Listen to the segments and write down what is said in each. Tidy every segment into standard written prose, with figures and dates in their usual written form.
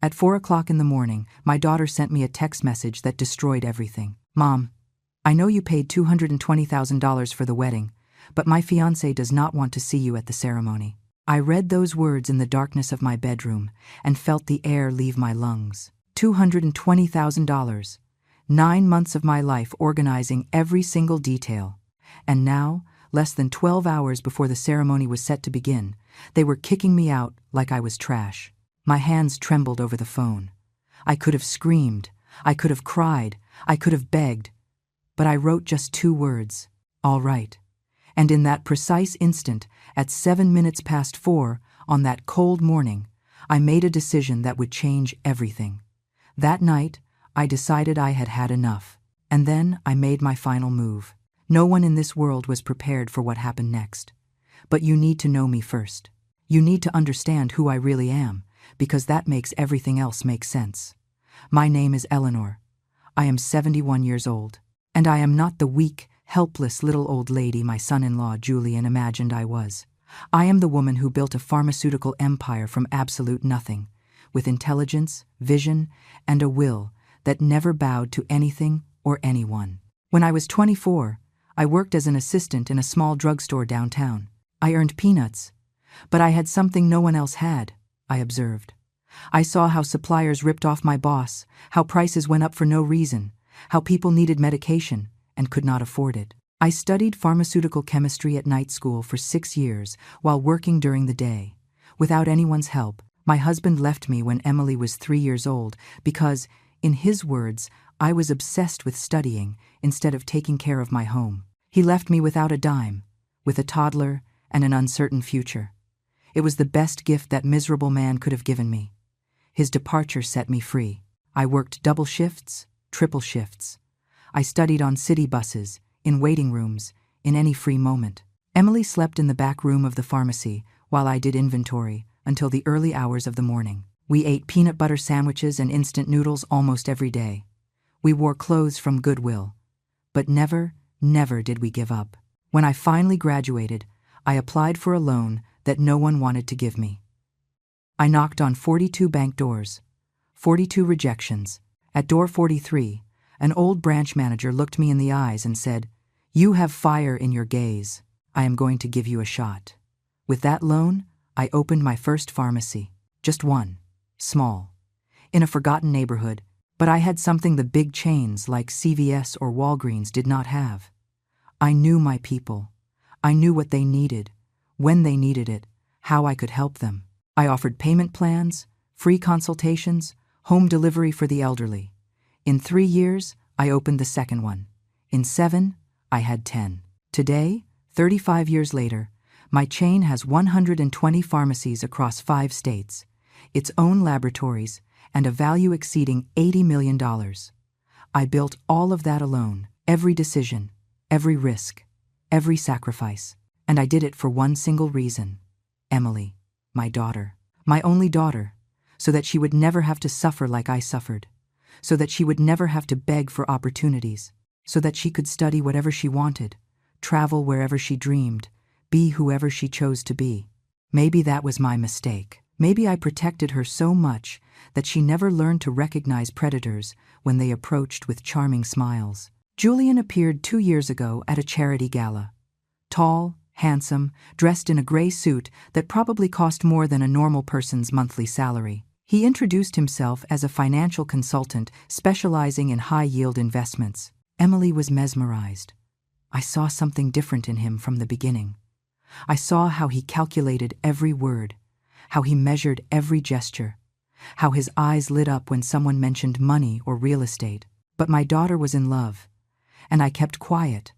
At 4 o'clock in the morning, my daughter sent me a text message that destroyed everything. "Mom, I know you paid $220,000 for the wedding, but my fiancé does not want to see you at the ceremony." I read those words in the darkness of my bedroom and felt the air leave my lungs. $220,000. 9 months of my life organizing every single detail. And now, less than 12 hours before the ceremony was set to begin, they were kicking me out like I was trash. My hands trembled over the phone. I could have screamed, I could have cried, I could have begged, but I wrote just 2 words, "All right." And in that precise instant, at 7 minutes past 4, on that cold morning, I made a decision that would change everything. That night, I decided I had had enough, and then I made my final move. No one in this world was prepared for what happened next. But you need to know me first. You need to understand who I really am, because that makes everything else make sense. My name is Eleanor. I am 71 years old, and I am not the weak, helpless little old lady my son-in-law Julian imagined I was. I am the woman who built a pharmaceutical empire from absolute nothing, with intelligence, vision, and a will that never bowed to anything or anyone. When I was 24, I worked as an assistant in a small drugstore downtown. I earned peanuts, but I had something no one else had, I observed. I saw how suppliers ripped off my boss, how prices went up for no reason, how people needed medication and could not afford it. I studied pharmaceutical chemistry at night school for 6 years while working during the day. Without anyone's help, my husband left me when Emily was 3 years old because, in his words, I was obsessed with studying instead of taking care of my home. He left me without a dime, with a toddler and an uncertain future. It was the best gift that miserable man could have given me. His departure set me free. I worked double shifts, triple shifts. I studied on city buses, in waiting rooms, in any free moment. Emily slept in the back room of the pharmacy while I did inventory until the early hours of the morning. We ate peanut butter sandwiches and instant noodles almost every day. We wore clothes from Goodwill. But never did we give up. When I finally graduated, I applied for a loan that no one wanted to give me. I knocked on 42 bank doors, 42 rejections. At door 43, an old branch manager looked me in the eyes and said, "You have fire in your gaze. I am going to give you a shot." With that loan, I opened my first pharmacy. Just one, small, in a forgotten neighborhood, but I had something the big chains like CVS or Walgreens did not have. I knew my people. I knew what they needed, when they needed it, how I could help them. I offered payment plans, free consultations, home delivery for the elderly. In 3 years, I opened the second one. In 7, I had 10. Today, 35 years later, my chain has 120 pharmacies across 5 states, its own laboratories, and a value exceeding $80 million. I built all of that alone, every decision, every risk, every sacrifice. And I did it for one single reason: Emily, my daughter, my only daughter, so that she would never have to suffer like I suffered, so that she would never have to beg for opportunities, so that she could study whatever she wanted, travel wherever she dreamed, be whoever she chose to be. Maybe that was my mistake. Maybe I protected her so much that she never learned to recognize predators when they approached with charming smiles. Julian appeared 2 years ago at a charity gala. Tall, handsome, dressed in a gray suit that probably cost more than a normal person's monthly salary. He introduced himself as a financial consultant specializing in high-yield investments. Emily was mesmerized. I saw something different in him from the beginning. I saw how he calculated every word, how he measured every gesture, how his eyes lit up when someone mentioned money or real estate. But my daughter was in love, and I kept quiet,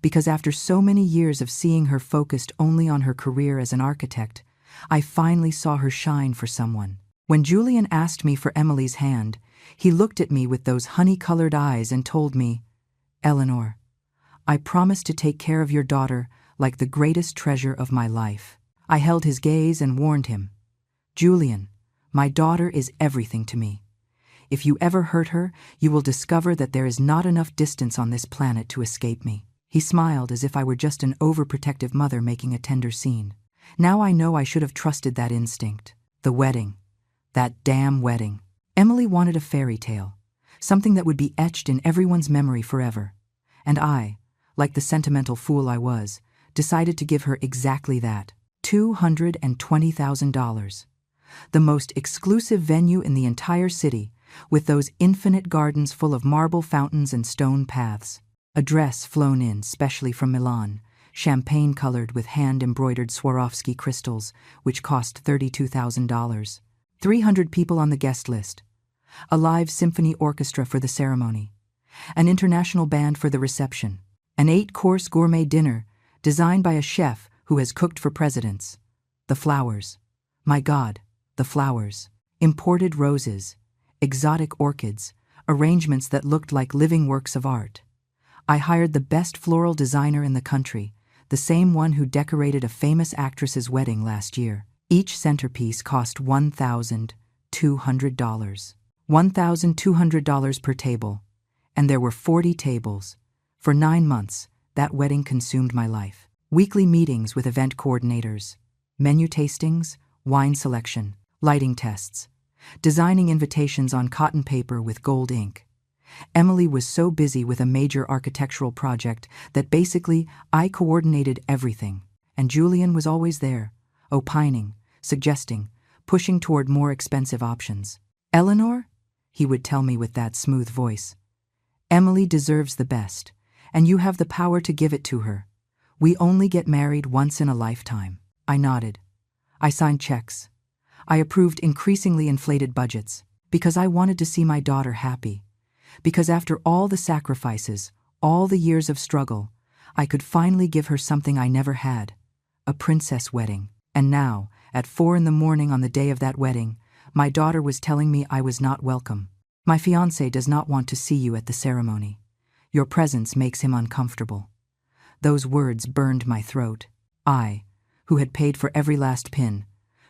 because after so many years of seeing her focused only on her career as an architect, I finally saw her shine for someone. When Julian asked me for Emily's hand, he looked at me with those honey-colored eyes and told me, "Eleanor, I promise to take care of your daughter like the greatest treasure of my life." I held his gaze and warned him, "Julian, my daughter is everything to me. If you ever hurt her, you will discover that there is not enough distance on this planet to escape me." He smiled as if I were just an overprotective mother making a tender scene. Now I know I should have trusted that instinct. The wedding. That damn wedding. Emily wanted a fairy tale, something that would be etched in everyone's memory forever. And I, like the sentimental fool I was, decided to give her exactly that. $220,000. The most exclusive venue in the entire city, with those infinite gardens full of marble fountains and stone paths. A dress flown in specially from Milan, champagne-colored with hand-embroidered Swarovski crystals, which cost $32,000. 300 people on the guest list. A live symphony orchestra for the ceremony. An international band for the reception. An 8-course gourmet dinner, designed by a chef who has cooked for presidents. The flowers. My God, the flowers. Imported roses, exotic orchids, arrangements that looked like living works of art. I hired the best floral designer in the country, the same one who decorated a famous actress's wedding last year. Each centerpiece cost $1,200. $1,200 per table. And there were 40 tables. For 9 months, that wedding consumed my life. Weekly meetings with event coordinators, menu tastings, wine selection, lighting tests, designing invitations on cotton paper with gold ink. Emily was so busy with a major architectural project that basically I coordinated everything, and Julian was always there, opining, suggesting, pushing toward more expensive options. Eleanor? He would tell me with that smooth voice. Emily deserves the best, and you have the power to give it to her. We only get married once in a lifetime. I nodded. I signed checks. I approved increasingly inflated budgets, because I wanted to see my daughter happy. Because after all the sacrifices, all the years of struggle, I could finally give her something I never had. A princess wedding. And now, at 4 a.m. on the day of that wedding, my daughter was telling me I was not welcome. My fiancé does not want to see you at the ceremony. Your presence makes him uncomfortable. Those words burned my throat. I, who had paid for every last pin,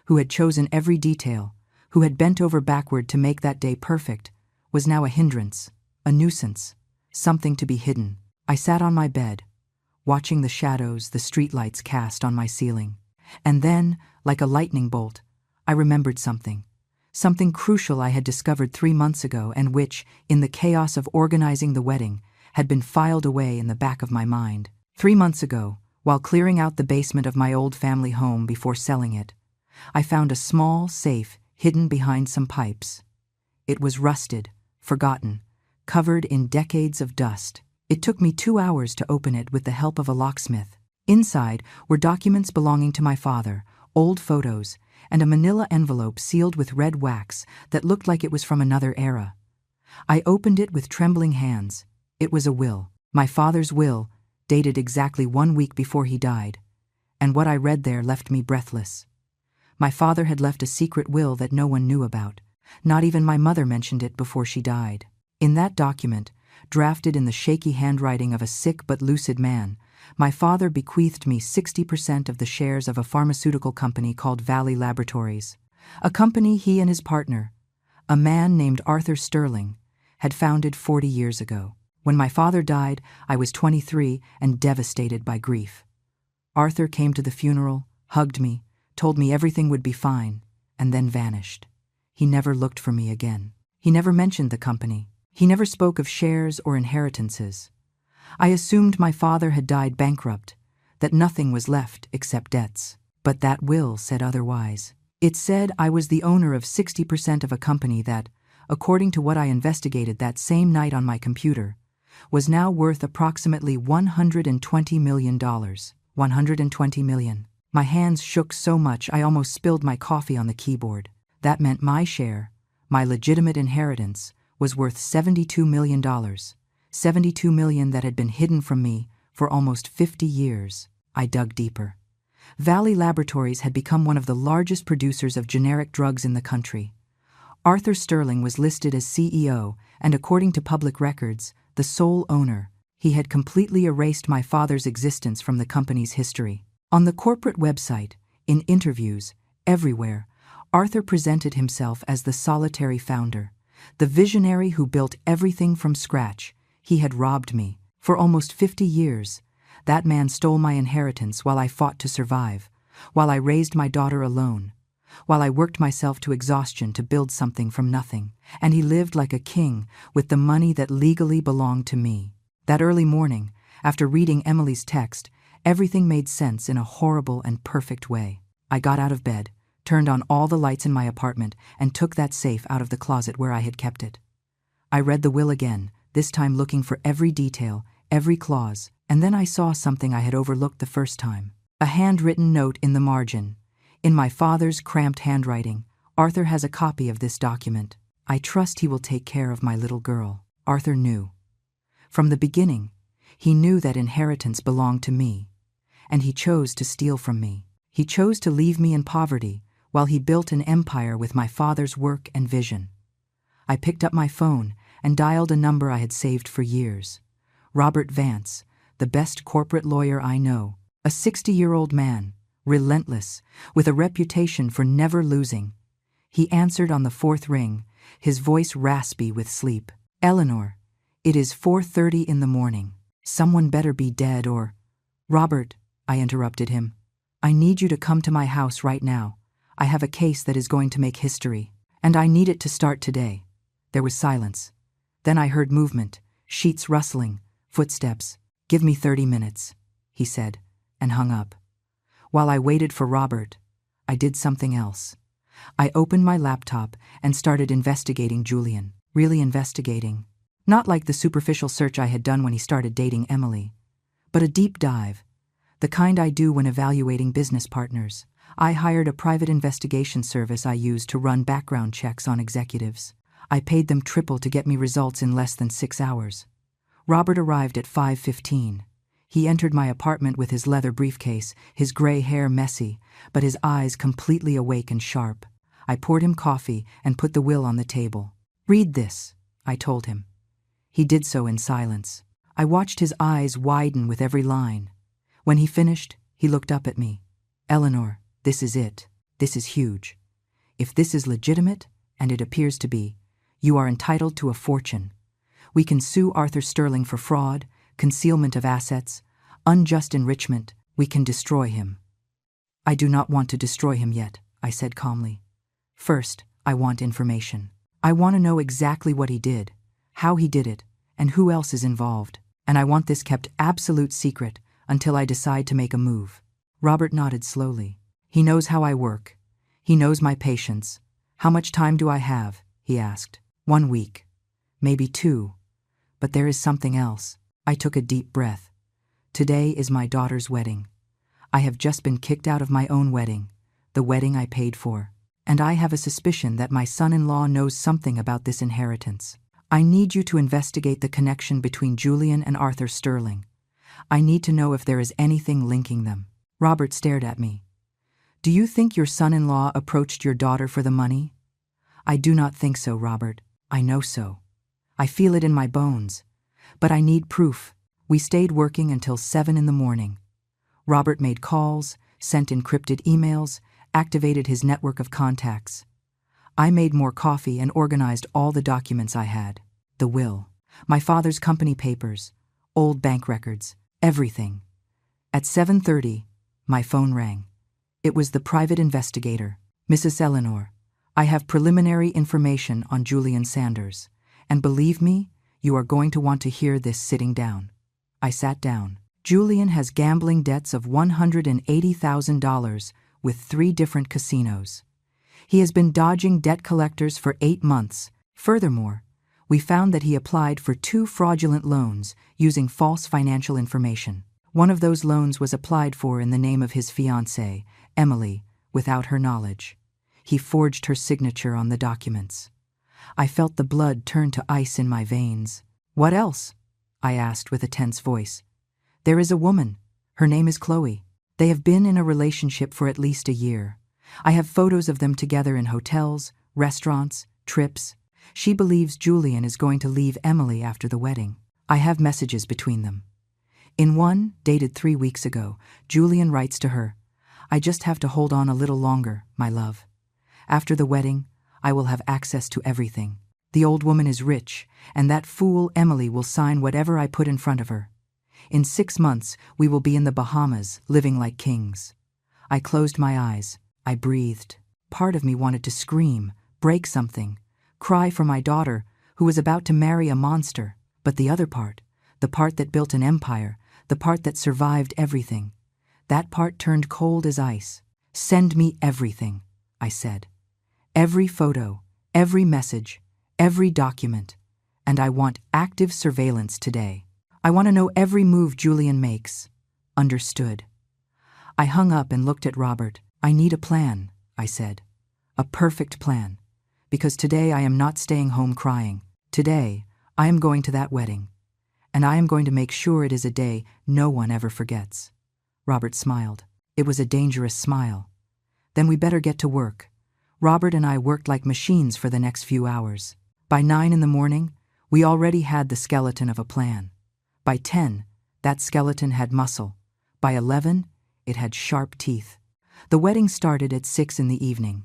who had chosen every detail, who had bent over backward to make that day perfect, was now a hindrance, a nuisance, something to be hidden. I sat on my bed, watching the shadows the streetlights cast on my ceiling. And then, like a lightning bolt, I remembered something. Something crucial I had discovered 3 months ago and which, in the chaos of organizing the wedding, had been filed away in the back of my mind. 3 months ago, while clearing out the basement of my old family home before selling it, I found a small safe hidden behind some pipes. It was rusted, forgotten, covered in decades of dust. It took me 2 hours to open it with the help of a locksmith. Inside were documents belonging to my father, old photos, and a manila envelope sealed with red wax that looked like it was from another era. I opened it with trembling hands. It was a will, my father's will, dated exactly 1 week before he died, and what I read there left me breathless. My father had left a secret will that no one knew about. Not even my mother mentioned it before she died. In that document, drafted in the shaky handwriting of a sick but lucid man, my father bequeathed me 60% of the shares of a pharmaceutical company called Valley Laboratories, a company he and his partner, a man named Arthur Sterling, had founded 40 years ago. When my father died, I was 23 and devastated by grief. Arthur came to the funeral, hugged me, told me everything would be fine, and then vanished. He never looked for me again. He never mentioned the company. He never spoke of shares or inheritances. I assumed my father had died bankrupt, that nothing was left except debts. But that will said otherwise. It said I was the owner of 60% of a company that, according to what I investigated that same night on my computer, was now worth approximately $120 million. $120 million. My hands shook so much I almost spilled my coffee on the keyboard. That meant my share, my legitimate inheritance, was worth $72 million. $72 million that had been hidden from me for almost 50 years. I dug deeper. Valley Laboratories had become one of the largest producers of generic drugs in the country. Arthur Sterling was listed as CEO and, according to public records, the sole owner. He had completely erased my father's existence from the company's history. On the corporate website, in interviews, everywhere, Arthur presented himself as the solitary founder, the visionary who built everything from scratch. He had robbed me. For almost 50 years, that man stole my inheritance while I fought to survive, while I raised my daughter alone, while I worked myself to exhaustion to build something from nothing, and he lived like a king with the money that legally belonged to me. That early morning, after reading Emily's text, everything made sense in a horrible and perfect way. I got out of bed, turned on all the lights in my apartment, and took that safe out of the closet where I had kept it. I read the will again, this time looking for every detail, every clause, and then I saw something I had overlooked the first time. A handwritten note in the margin. In my father's cramped handwriting, Arthur has a copy of this document. I trust he will take care of my little girl. Arthur knew. From the beginning, he knew that inheritance belonged to me, and he chose to steal from me. He chose to leave me in poverty while he built an empire with my father's work and vision. I picked up my phone and dialed a number I had saved for years. Robert Vance, the best corporate lawyer I know, a 60-year-old man, relentless, with a reputation for never losing. He answered on the fourth ring, his voice raspy with sleep. "Eleanor, it is 4:30 in the morning. Someone better be dead or—" "Robert," I interrupted him, "I need you to come to my house right now. I have a case that is going to make history, and I need it to start today." There was silence. Then I heard movement, sheets rustling, footsteps. "Give me 30 minutes, he said, and hung up. While I waited for Robert, I did something else. I opened my laptop and started investigating Julian, really investigating. Not like the superficial search I had done when he started dating Emily, but a deep dive, the kind I do when evaluating business partners. I hired a private investigation service I use to run background checks on executives. I paid them triple to get me results in less than 6 hours. Robert arrived at 5:15. He entered my apartment with his leather briefcase, his gray hair messy, but his eyes completely awake and sharp. I poured him coffee and put the will on the table. "Read this," I told him. He did so in silence. I watched his eyes widen with every line. When he finished, he looked up at me. "Eleanor, this is it. This is huge. If this is legitimate, and it appears to be, you are entitled to a fortune. We can sue Arthur Sterling for fraud, concealment of assets, unjust enrichment. We can destroy him." "I do not want to destroy him yet," I said calmly. "First, I want information. I want to know exactly what he did, how he did it, and who else is involved. And I want this kept absolute secret until I decide to make a move." Robert nodded slowly. "He knows how I work. He knows my patience. How much time do I have?" he asked. 1 week. Maybe 2. But there is something else. I took a deep breath. Today is my daughter's wedding. I have just been kicked out of my own wedding, the wedding I paid for. And I have a suspicion that my son-in-law knows something about this inheritance. I need you to investigate the connection between Julian and Arthur Sterling. I need to know if there is anything linking them." Robert stared at me. "Do you think your son-in-law approached your daughter for the money?" "I do not think so, Robert. I know so. I feel it in my bones. But I need proof." We stayed working until 7 in the morning. Robert made calls, sent encrypted emails, activated his network of contacts. I made more coffee and organized all the documents I had. The will, my father's company papers, old bank records, everything. At 7:30, my phone rang. It was the private investigator. "Mrs. Eleanor, I have preliminary information on Julian Sanders, and believe me, you are going to want to hear this sitting down." I sat down. "Julian has gambling debts of $180,000 with 3 different casinos. He has been dodging debt collectors for 8 months. Furthermore, we found that he applied for 2 fraudulent loans using false financial information. One of those loans was applied for in the name of his fiancé, Emily, without her knowledge. He forged her signature on the documents." I felt the blood turn to ice in my veins. "What else?" I asked with a tense voice. "There is a woman. Her name is Chloe. They have been in a relationship for at least a year. I have photos of them together in hotels, restaurants, trips. She believes Julian is going to leave Emily after the wedding. I have messages between them. In one, dated 3 weeks ago, Julian writes to her, 'I just have to hold on a little longer, my love. After the wedding, I will have access to everything. The old woman is rich, and that fool Emily will sign whatever I put in front of her. In 6 months, we will be in the Bahamas, living like kings.' I closed my eyes. I breathed. part of me wanted to scream, break something, cry for my daughter, who was about to marry a monster. But the other part, the part that built an empire, the part that survived everything, that part turned cold as ice. "Send me everything," I said. "Every photo, every message, every document. And I want active surveillance today. I want to know every move Julian makes." "Understood." I hung up and looked at Robert. "I need a plan," I said. "A perfect plan. Because today I am not staying home crying. Today, I am going to that wedding. And I am going to make sure it is a day no one ever forgets." Robert smiled. It was a dangerous smile. "Then we better get to work." Robert and I worked like machines for the next few hours. By 9 in the morning, we already had the skeleton of a plan. By 10, that skeleton had muscle. By 11, it had sharp teeth. The wedding started at 6 in the evening.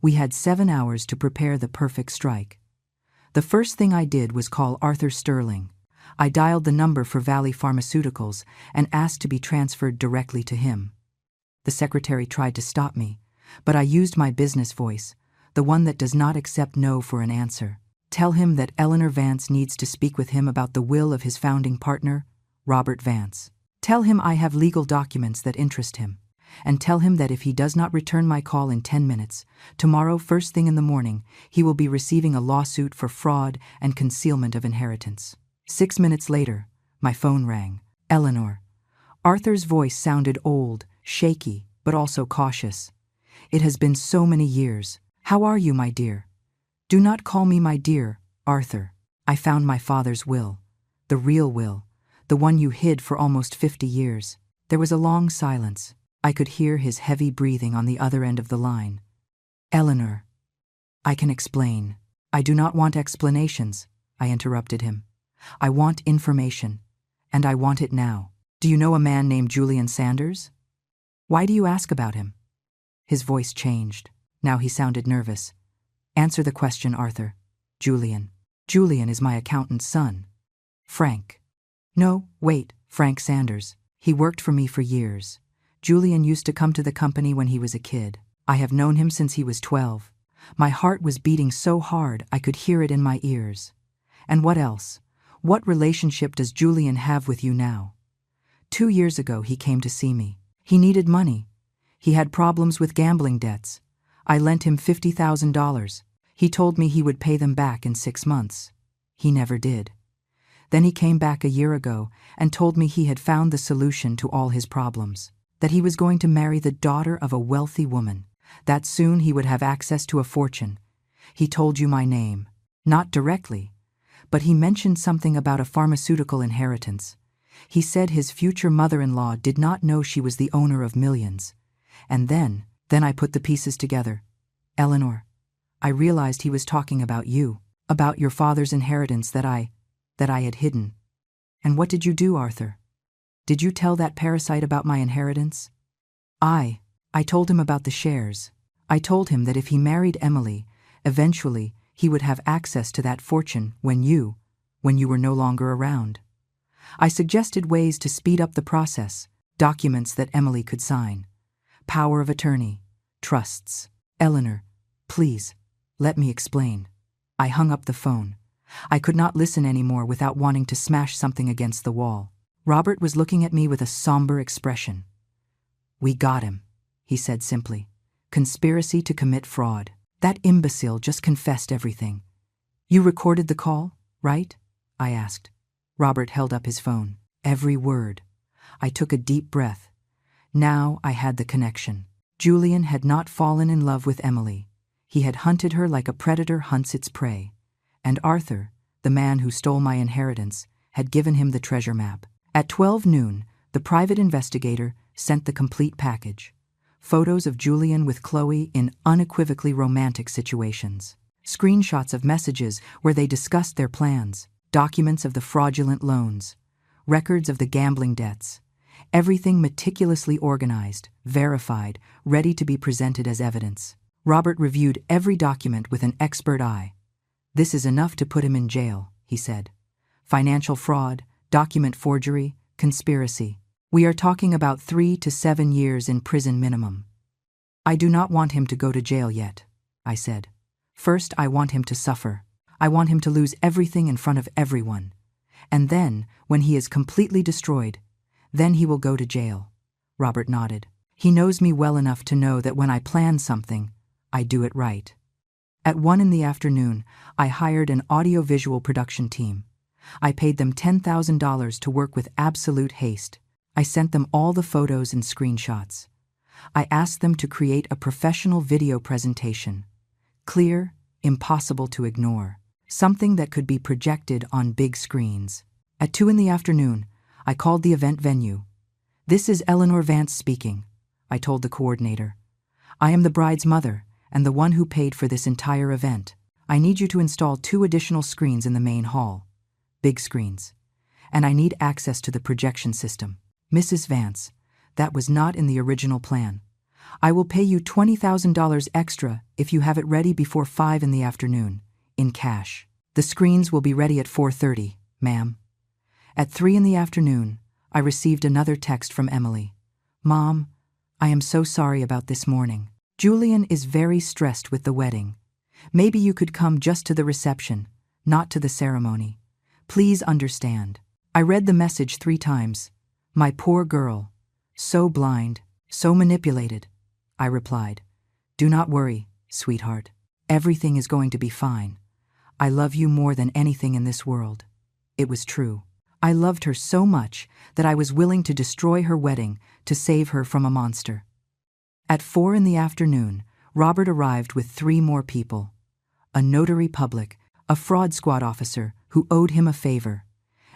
We had 7 hours to prepare the perfect strike. The first thing I did was call Arthur Sterling. I dialed the number for Valley Pharmaceuticals and asked to be transferred directly to him. The secretary tried to stop me, but I used my business voice, the one that does not accept no for an answer. "Tell him that Eleanor Vance needs to speak with him about the will of his founding partner, Robert Vance. Tell him I have legal documents that interest him. And tell him that if he does not return my call in 10 minutes, tomorrow first thing in the morning, he will be receiving a lawsuit for fraud and concealment of inheritance." 6 minutes later, my phone rang. "Eleanor." Arthur's voice sounded old, shaky, but also cautious. "It has been so many years. How are you, my dear?" "Do not call me my dear, Arthur. I found my father's will. The real will. The one you hid for almost 50 years. There was a long silence. I could hear his heavy breathing on the other end of the line. "Eleanor." "I can explain." "I do not want explanations," I interrupted him. "I want information. And I want it now. Do you know a man named Julian Sanders?" "Why do you ask about him?" His voice changed. Now he sounded nervous. "Answer the question, Arthur. Julian. Julian is my accountant's son." "Frank." "No, wait, Frank Sanders. He worked for me for years. Julian used to come to the company when he was a kid. I have known him since he was 12. My heart was beating so hard I could hear it in my ears. And what else? What relationship does Julian have with you now?" 2 years ago he came to see me. He needed money. He had problems with gambling debts. I lent him $50,000. He told me he would pay them back in 6 months. He never did. Then he came back a year ago and told me he had found the solution to all his problems. That he was going to marry the daughter of a wealthy woman. That soon he would have access to a fortune. He told you my name. Not directly, but he mentioned something about a pharmaceutical inheritance. He said his future mother-in-law did not know she was the owner of millions. And then I put the pieces together. Eleanor, I realized he was talking about you, about your father's inheritance that I had hidden. And what did you do, Arthur? Did you tell that parasite about my inheritance?" I told him about the shares. I told him that if he married Emily, eventually he would have access to that fortune when you were no longer around. I suggested ways to speed up the process, documents that Emily could sign, power of attorney, trusts. "Eleanor, please, let me explain." I hung up the phone. I could not listen anymore without wanting to smash something against the wall. Robert was looking at me with a somber expression. "We got him," he said simply. "Conspiracy to commit fraud. That imbecile just confessed everything." "You recorded the call, right?" I asked. Robert held up his phone. "Every word." I took a deep breath. Now I had the connection. Julian had not fallen in love with Emily. He had hunted her like a predator hunts its prey. And Arthur, the man who stole my inheritance, had given him the treasure map. At 12 noon, the private investigator sent the complete package. Photos of Julian with Chloe in unequivocally romantic situations. Screenshots of messages where they discussed their plans. Documents of the fraudulent loans. Records of the gambling debts. Everything meticulously organized, verified, ready to be presented as evidence. Robert reviewed every document with an expert eye. "This is enough to put him in jail," he said. "Financial fraud, document forgery, conspiracy. We are talking about 3 to 7 years in prison minimum." I do not want him to go to jail yet, I said. First, I want him to suffer. I want him to lose everything in front of everyone. And then, when he is completely destroyed, then he will go to jail. Robert nodded. He knows me well enough to know that when I plan something, I do it right. At 1 p.m, I hired an audiovisual production team. I paid them $10,000 to work with absolute haste. I sent them all the photos and screenshots. I asked them to create a professional video presentation. Clear, impossible to ignore. Something that could be projected on big screens. At 2 p.m, I called the event venue. "This is Eleanor Vance speaking," I told the coordinator. "I am the bride's mother and the one who paid for this entire event. I need you to install 2 additional screens in the main hall. Big screens. And I need access to the projection system. Mrs. Vance, that was not in the original plan. I will pay you $20,000 extra if you have it ready before 5 p.m, in cash. The screens will be ready at 4:30, ma'am." At 3 p.m, I received another text from Emily. "Mom, I am so sorry about this morning. Julian is very stressed with the wedding. Maybe you could come just to the reception, not to the ceremony. Please understand." I read the message 3 times. "My poor girl. So blind, so manipulated." I replied, "Do not worry, sweetheart. Everything is going to be fine. I love you more than anything in this world." It was true. I loved her so much that I was willing to destroy her wedding to save her from a monster. At 4 p.m, Robert arrived with 3 more people. A notary public, a fraud squad officer who owed him a favor,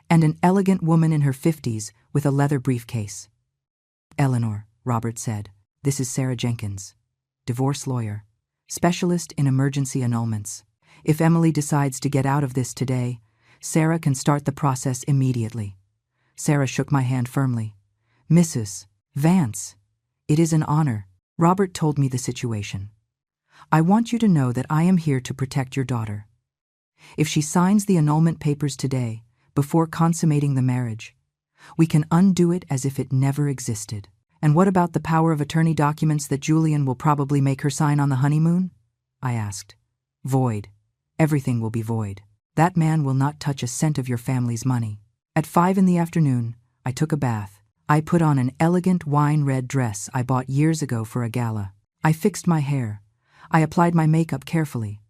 and an elegant woman in her 50s with a leather briefcase. "Eleanor," Robert said, "this is Sarah Jenkins, divorce lawyer, specialist in emergency annulments. If Emily decides to get out of this today, Sarah can start the process immediately." Sarah shook my hand firmly. "Mrs. Vance, it is an honor." Robert told me the situation. "I want you to know that I am here to protect your daughter. If she signs the annulment papers today, before consummating the marriage, we can undo it as if it never existed." "And what about the power of attorney documents that Julian will probably make her sign on the honeymoon?" I asked. "Void. Everything will be void. That man will not touch a cent of your family's money." At 5 p.m, I took a bath. I put on an elegant wine-red dress I bought years ago for a gala. I fixed my hair. I applied my makeup carefully.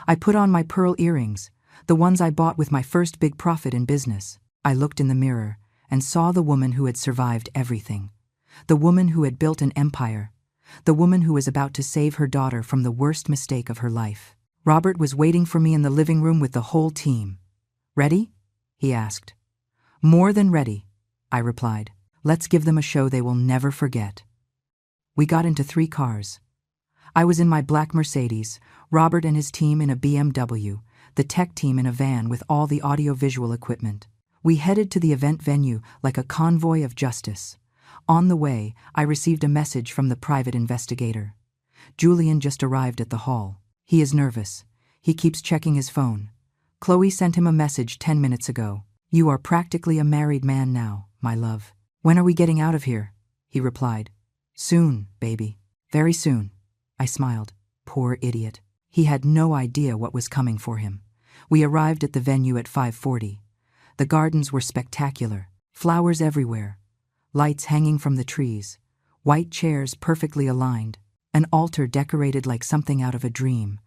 I put on my pearl earrings, the ones I bought with my first big profit in business. I looked in the mirror and saw the woman who had survived everything. The woman who had built an empire. The woman who was about to save her daughter from the worst mistake of her life. Robert was waiting for me in the living room with the whole team. "Ready?" he asked. "More than ready," I replied. "Let's give them a show they will never forget." We got into 3 cars. I was in my black Mercedes, Robert and his team in a BMW, the tech team in a van with all the audiovisual equipment. We headed to the event venue like a convoy of justice. On the way, I received a message from the private investigator. "Julian just arrived at the hall. He is nervous. He keeps checking his phone. Chloe sent him a message 10 minutes ago. You are practically a married man now, my love. When are we getting out of here?" he replied. "Soon, baby. Very soon." I smiled. Poor idiot. He had no idea what was coming for him. We arrived at the venue at 5:40. The gardens were spectacular. Flowers everywhere. Lights hanging from the trees. White chairs perfectly aligned. An altar decorated like something out of a dream.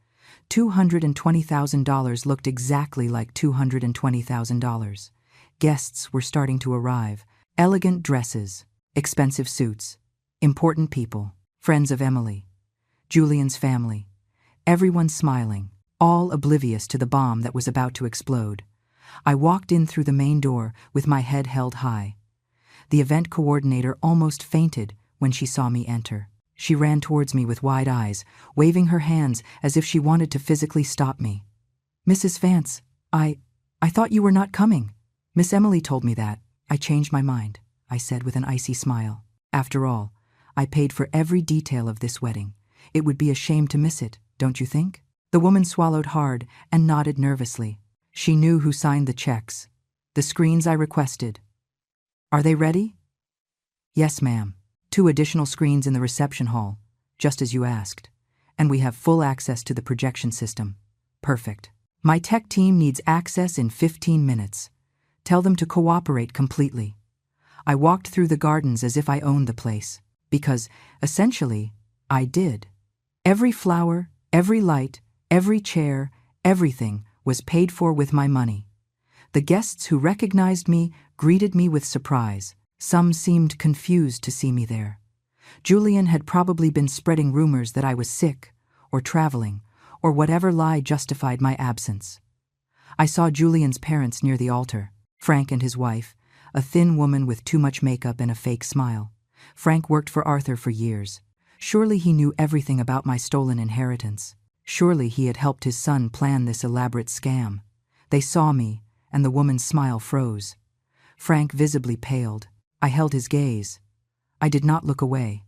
$220,000 looked exactly like $220,000. Guests were starting to arrive. Elegant dresses, expensive suits, important people, friends of Emily, Julian's family. Everyone smiling, all oblivious to the bomb that was about to explode. I walked in through the main door with my head held high. The event coordinator almost fainted when she saw me enter. She ran towards me with wide eyes, waving her hands as if she wanted to physically stop me. "Mrs. Vance, I thought you were not coming. Miss Emily told me that." "I changed my mind," I said with an icy smile. "After all, I paid for every detail of this wedding. It would be a shame to miss it, don't you think?" The woman swallowed hard and nodded nervously. She knew who signed the checks. "The screens I requested. Are they ready?" "Yes, ma'am. 2 additional screens in the reception hall. just as you asked. And we have full access to the projection system. Perfect. My tech team needs access in 15 minutes. Tell them to cooperate completely. I walked through the gardens as if I owned the place. Because, essentially, I did. Every flower, every light, every chair, everything was paid for with my money. The guests who recognized me greeted me with surprise. Some seemed confused to see me there. Julian had probably been spreading rumors that I was sick, or traveling, or whatever lie justified my absence. I saw Julian's parents near the altar, Frank and his wife, a thin woman with too much makeup and a fake smile. Frank worked for Arthur for years. Surely he knew everything about my stolen inheritance. Surely he had helped his son plan this elaborate scam. They saw me, and the woman's smile froze. Frank visibly paled. I held his gaze. I did not look away.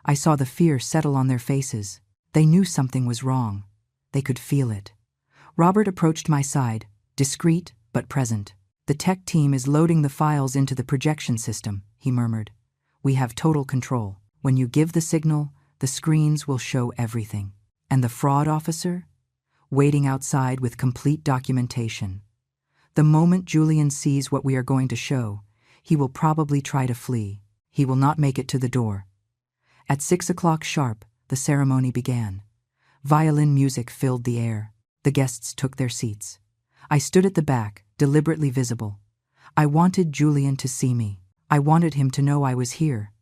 I saw the fear settle on their faces. They knew something was wrong. They could feel it. Robert approached my side, discreet but present. "The tech team is loading the files into the projection system," he murmured. "We have total control. When you give the signal, the screens will show everything." And the fraud officer? Waiting outside with complete documentation. The moment Julian sees what we are going to show, he will probably try to flee. He will not make it to the door. At 6 o'clock sharp, the ceremony began. Violin music filled the air. The guests took their seats. I stood at the back, deliberately visible. I wanted Julian to see me. I wanted him to know I was here.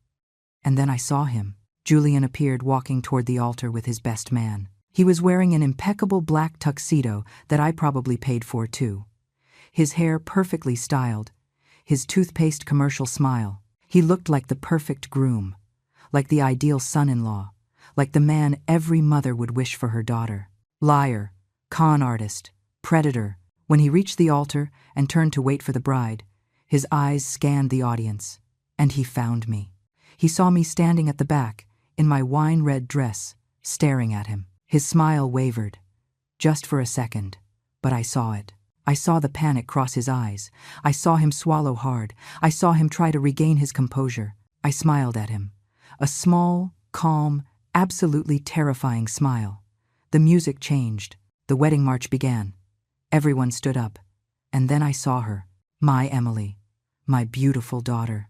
And then I saw him. Julian appeared walking toward the altar with his best man. He was wearing an impeccable black tuxedo that I probably paid for too. His hair perfectly styled. His toothpaste commercial smile. He looked like the perfect groom. Like the ideal son-in-law. Like the man every mother would wish for her daughter. Liar, con artist, predator. When he reached the altar and turned to wait for the bride, his eyes scanned the audience. And he found me. He saw me standing at the back, in my wine-red dress, staring at him. His smile wavered. Just for a second. But I saw it. I saw the panic cross his eyes. I saw him swallow hard. I saw him try to regain his composure. I smiled at him. A small, calm, absolutely terrifying smile. The music changed. The wedding march began. Everyone stood up. And then I saw her. My Emily. My beautiful daughter.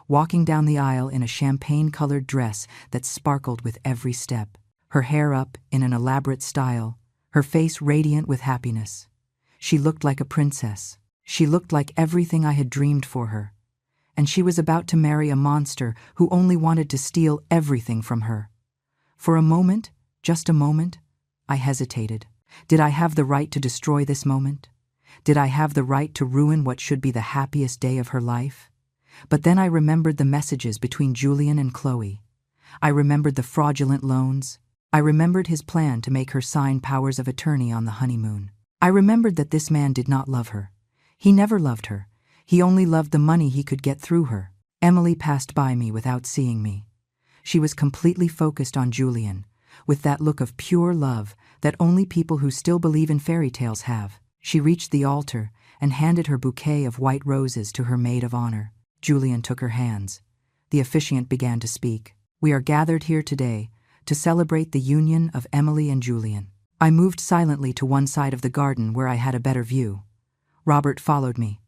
Walking down the aisle in a champagne-colored dress that sparkled with every step. Her hair up in an elaborate style. Her face radiant with happiness. She looked like a princess. She looked like everything I had dreamed for her. And she was about to marry a monster who only wanted to steal everything from her. For a moment, just a moment, I hesitated. Did I have the right to destroy this moment? Did I have the right to ruin what should be the happiest day of her life? But then I remembered the messages between Julian and Chloe. I remembered the fraudulent loans. I remembered his plan to make her sign powers of attorney on the honeymoon. I remembered that this man did not love her. He never loved her. He only loved the money he could get through her. Emily passed by me without seeing me. She was completely focused on Julian, with that look of pure love that only people who still believe in fairy tales have. She reached the altar and handed her bouquet of white roses to her maid of honor. Julian took her hands. The officiant began to speak. "We are gathered here today to celebrate the union of Emily and Julian." I moved silently to one side of the garden where I had a better view. Robert followed me.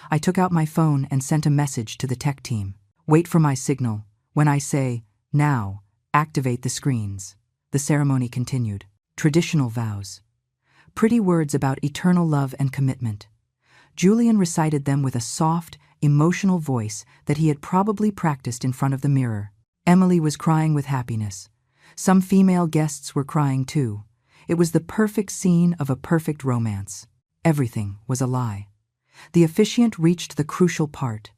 I took out my phone and sent a message to the tech team. "Wait for my signal. When I say, 'Now, activate the screens.'" The ceremony continued. Traditional vows. Pretty words about eternal love and commitment. Julian recited them with a soft, emotional voice that he had probably practiced in front of the mirror. Emily was crying with happiness. Some female guests were crying too. It was the perfect scene of a perfect romance. Everything was a lie. The officiant reached the crucial part.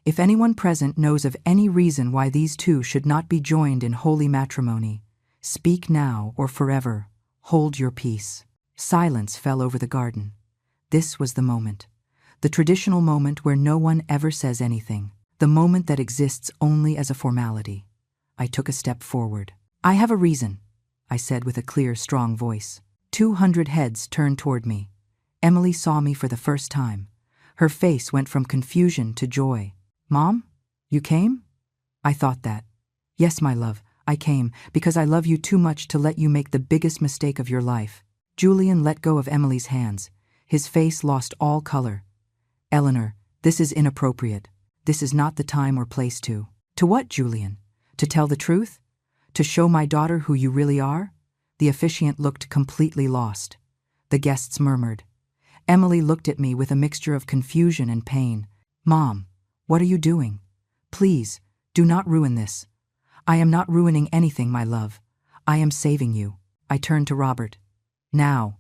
"If anyone present knows of any reason why these two should not be joined in holy matrimony, speak now or forever. Hold your peace." Silence fell over the garden. This was the moment. The traditional moment where no one ever says anything. The moment that exists only as a formality. I took a step forward. "I have a reason," I said with a clear, strong voice. 200 heads turned toward me. Emily saw me for the first time. Her face went from confusion to joy. "Mom? You came?" "I thought that." "Yes, my love, I came because I love you too much to let you make the biggest mistake of your life. Julian let go of Emily's hands. His face lost all color. Eleanor, this is inappropriate. This is not the time or place to. To what, Julian? To tell the truth? To show my daughter who you really are? The officiant looked completely lost. The guests murmured. Emily looked at me with a mixture of confusion and pain. Mom, what are you doing? Please, do not ruin this. I am not ruining anything, my love. I am saving you. I turned to Robert. Now.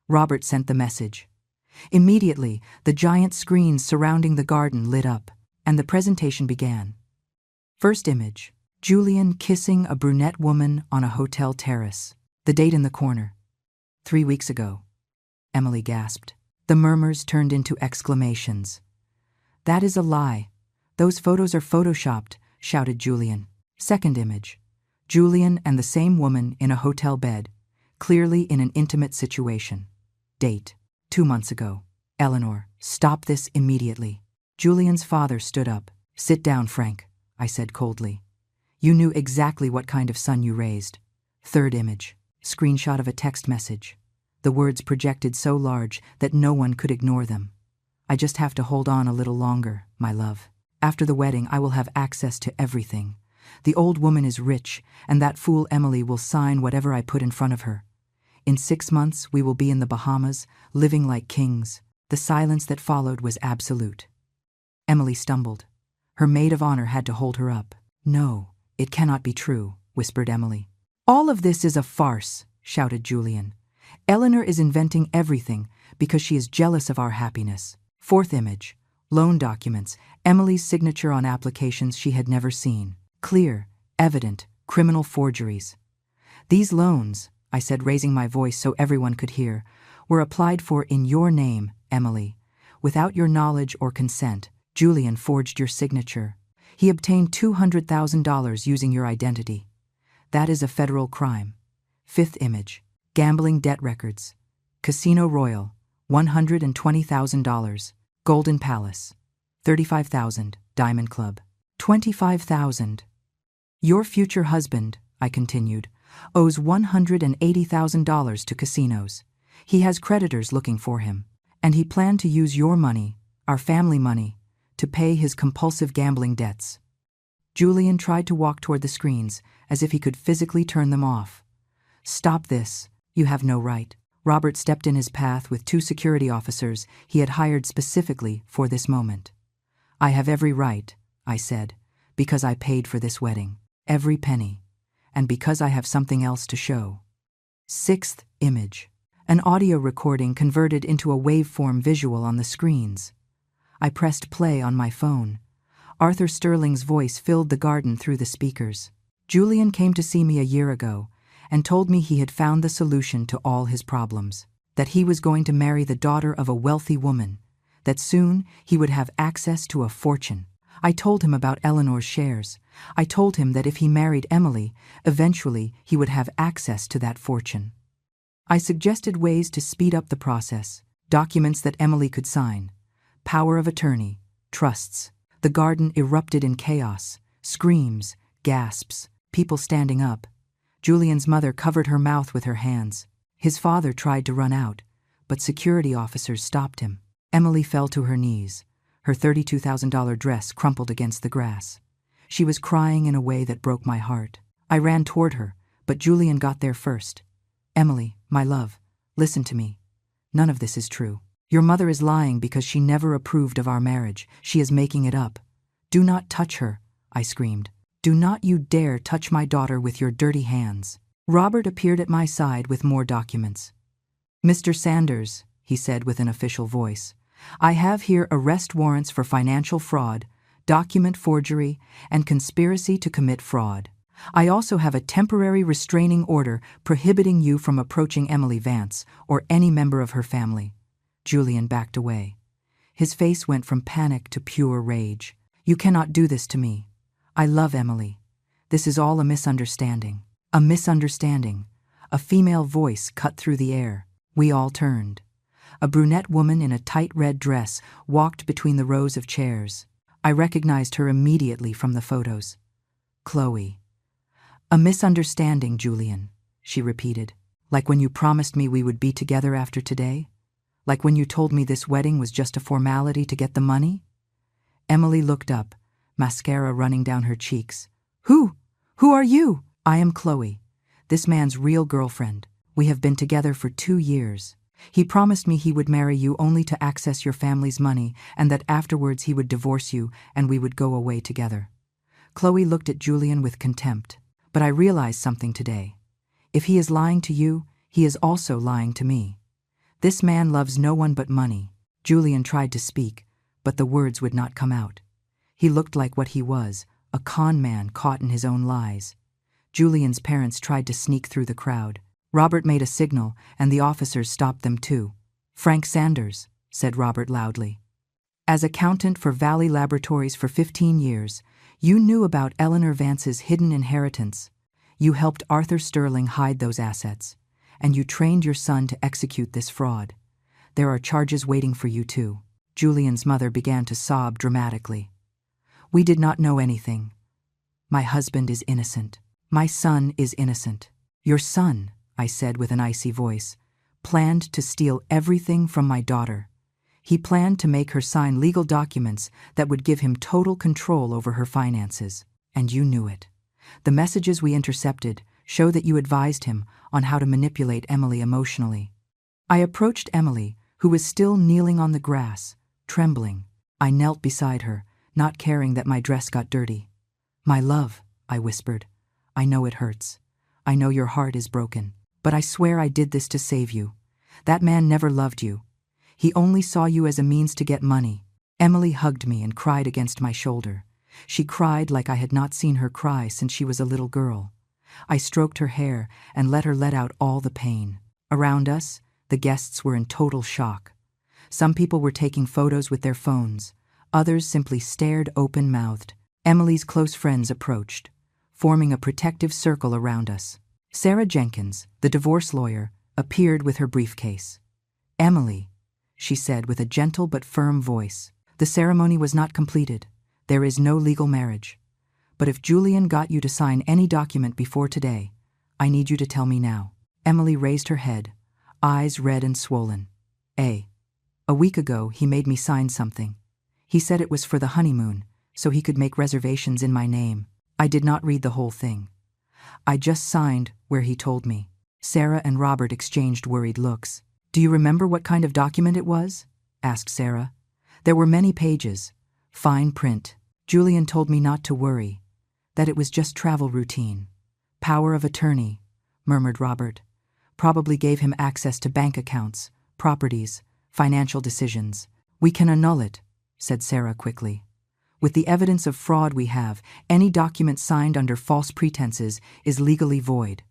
Robert sent the message. Immediately, the giant screens surrounding the garden lit up, and the presentation began. First image. Julian kissing a brunette woman on a hotel terrace. The date in the corner. 3 weeks ago. Emily gasped. The murmurs turned into exclamations. That is a lie. Those photos are photoshopped, shouted Julian. Second image. Julian and the same woman in a hotel bed, clearly in an intimate situation. Date. 2 months ago. Eleanor, stop this immediately. Julian's father stood up. Sit down, Frank, I said coldly. You knew exactly what kind of son you raised. Third image. Screenshot of a text message. The words projected so large that no one could ignore them. I just have to hold on a little longer, my love. After the wedding, I will have access to everything. The old woman is rich, and that fool Emily will sign whatever I put in front of her. In 6 months, we will be in the Bahamas, living like kings. The silence that followed was absolute. Emily stumbled. Her maid of honor had to hold her up. No, it cannot be true, whispered Emily. All of this is a farce, shouted Julian. Eleanor is inventing everything because she is jealous of our happiness. Fourth image. Loan documents. Emily's signature on applications she had never seen. Clear, evident, criminal forgeries. These loans, I said, raising my voice so everyone could hear, were applied for in your name, Emily. Without your knowledge or consent, Julian forged your signature. He obtained $200,000 using your identity. That is a federal crime. Fifth image. Gambling debt records. Casino Royal, $120,000. Golden Palace, $35,000. Diamond Club, $25,000. Your future husband, I continued, owes $180,000 to casinos. He has creditors looking for him, and he planned to use your money, our family money, to pay his compulsive gambling debts. Julian tried to walk toward the screens, as if he could physically turn them off. Stop this. You have no right. Robert stepped in his path with 2 security officers he had hired specifically for this moment. I have every right, I said, because I paid for this wedding. Every penny. And because I have something else to show. Sixth image. An audio recording converted into a waveform visual on the screens. I pressed play on my phone. Arthur Sterling's voice filled the garden through the speakers. Julian came to see me a year ago and told me he had found the solution to all his problems, that he was going to marry the daughter of a wealthy woman, that soon he would have access to a fortune. I told him about Eleanor's shares. I told him that if he married Emily, eventually he would have access to that fortune. I suggested ways to speed up the process, documents that Emily could sign, power of attorney, trusts. The garden erupted in chaos, screams, gasps, people standing up. Julian's mother covered her mouth with her hands. His father tried to run out, but security officers stopped him. Emily fell to her knees. Her $32,000 dress crumpled against the grass. She was crying in a way that broke my heart. I ran toward her, but Julian got there first. Emily, my love, listen to me. None of this is true. Your mother is lying because she never approved of our marriage. She is making it up. Do not touch her, I screamed. Do not you dare touch my daughter with your dirty hands. Robert appeared at my side with more documents. Mr. Sanders, he said with an official voice, I have here arrest warrants for financial fraud, document forgery, and conspiracy to commit fraud. I also have a temporary restraining order prohibiting you from approaching Emily Vance or any member of her family. Julian backed away. His face went from panic to pure rage. You cannot do this to me. I love Emily. This is all a misunderstanding. A misunderstanding. A female voice cut through the air. We all turned. A brunette woman in a tight red dress walked between the rows of chairs. I recognized her immediately from the photos. Chloe. "A misunderstanding, Julian," she repeated. "Like when you promised me we would be together after today? Like when you told me this wedding was just a formality to get the money?" Emily looked up, mascara running down her cheeks. Who are you?" "I am Chloe, this man's real girlfriend. We have been together for 2 years. He promised me he would marry you only to access your family's money and that afterwards he would divorce you and we would go away together." Chloe looked at Julian with contempt. "But I realized something today. If he is lying to you, he is also lying to me. This man loves no one but money." Julian tried to speak, but the words would not come out. He looked like what he was, a con man caught in his own lies. Julian's parents tried to sneak through the crowd. Robert made a signal, and the officers stopped them too. "Frank Sanders," said Robert loudly. "As accountant for Valley Laboratories for 15 years, you knew about Eleanor Vance's hidden inheritance. You helped Arthur Sterling hide those assets, and you trained your son to execute this fraud. There are charges waiting for you too." Julian's mother began to sob dramatically. "We did not know anything. My husband is innocent. My son is innocent." "Your son," I said with an icy voice, "planned to steal everything from my daughter. He planned to make her sign legal documents that would give him total control over her finances. And you knew it. The messages we intercepted show that you advised him on how to manipulate Emily emotionally." I approached Emily, who was still kneeling on the grass, trembling. I knelt beside her, not caring that my dress got dirty. "My love," I whispered, "I know it hurts. I know your heart is broken. But I swear I did this to save you. That man never loved you. He only saw you as a means to get money." Emily hugged me and cried against my shoulder. She cried like I had not seen her cry since she was a little girl. I stroked her hair and let her let out all the pain. Around us, the guests were in total shock. Some people were taking photos with their phones. Others simply stared open-mouthed. Emily's close friends approached, forming a protective circle around us. Sarah Jenkins, the divorce lawyer, appeared with her briefcase. "Emily," she said with a gentle but firm voice, "the ceremony was not completed. There is no legal marriage. But if Julian got you to sign any document before today, I need you to tell me now." Emily raised her head, eyes red and swollen. A week ago, he made me sign something. He said it was for the honeymoon, so he could make reservations in my name. I did not read the whole thing. I just signed where he told me." Sarah and Robert exchanged worried looks. "Do you remember what kind of document it was?" asked Sarah. "There were many pages, fine print." Julian told me not to worry, that it was just travel routine. "Power of attorney," murmured Robert. "Probably gave him access to bank accounts, properties, financial decisions." "We can annul it," said Sarah quickly. "With the evidence of fraud we have, any document signed under false pretenses is legally void.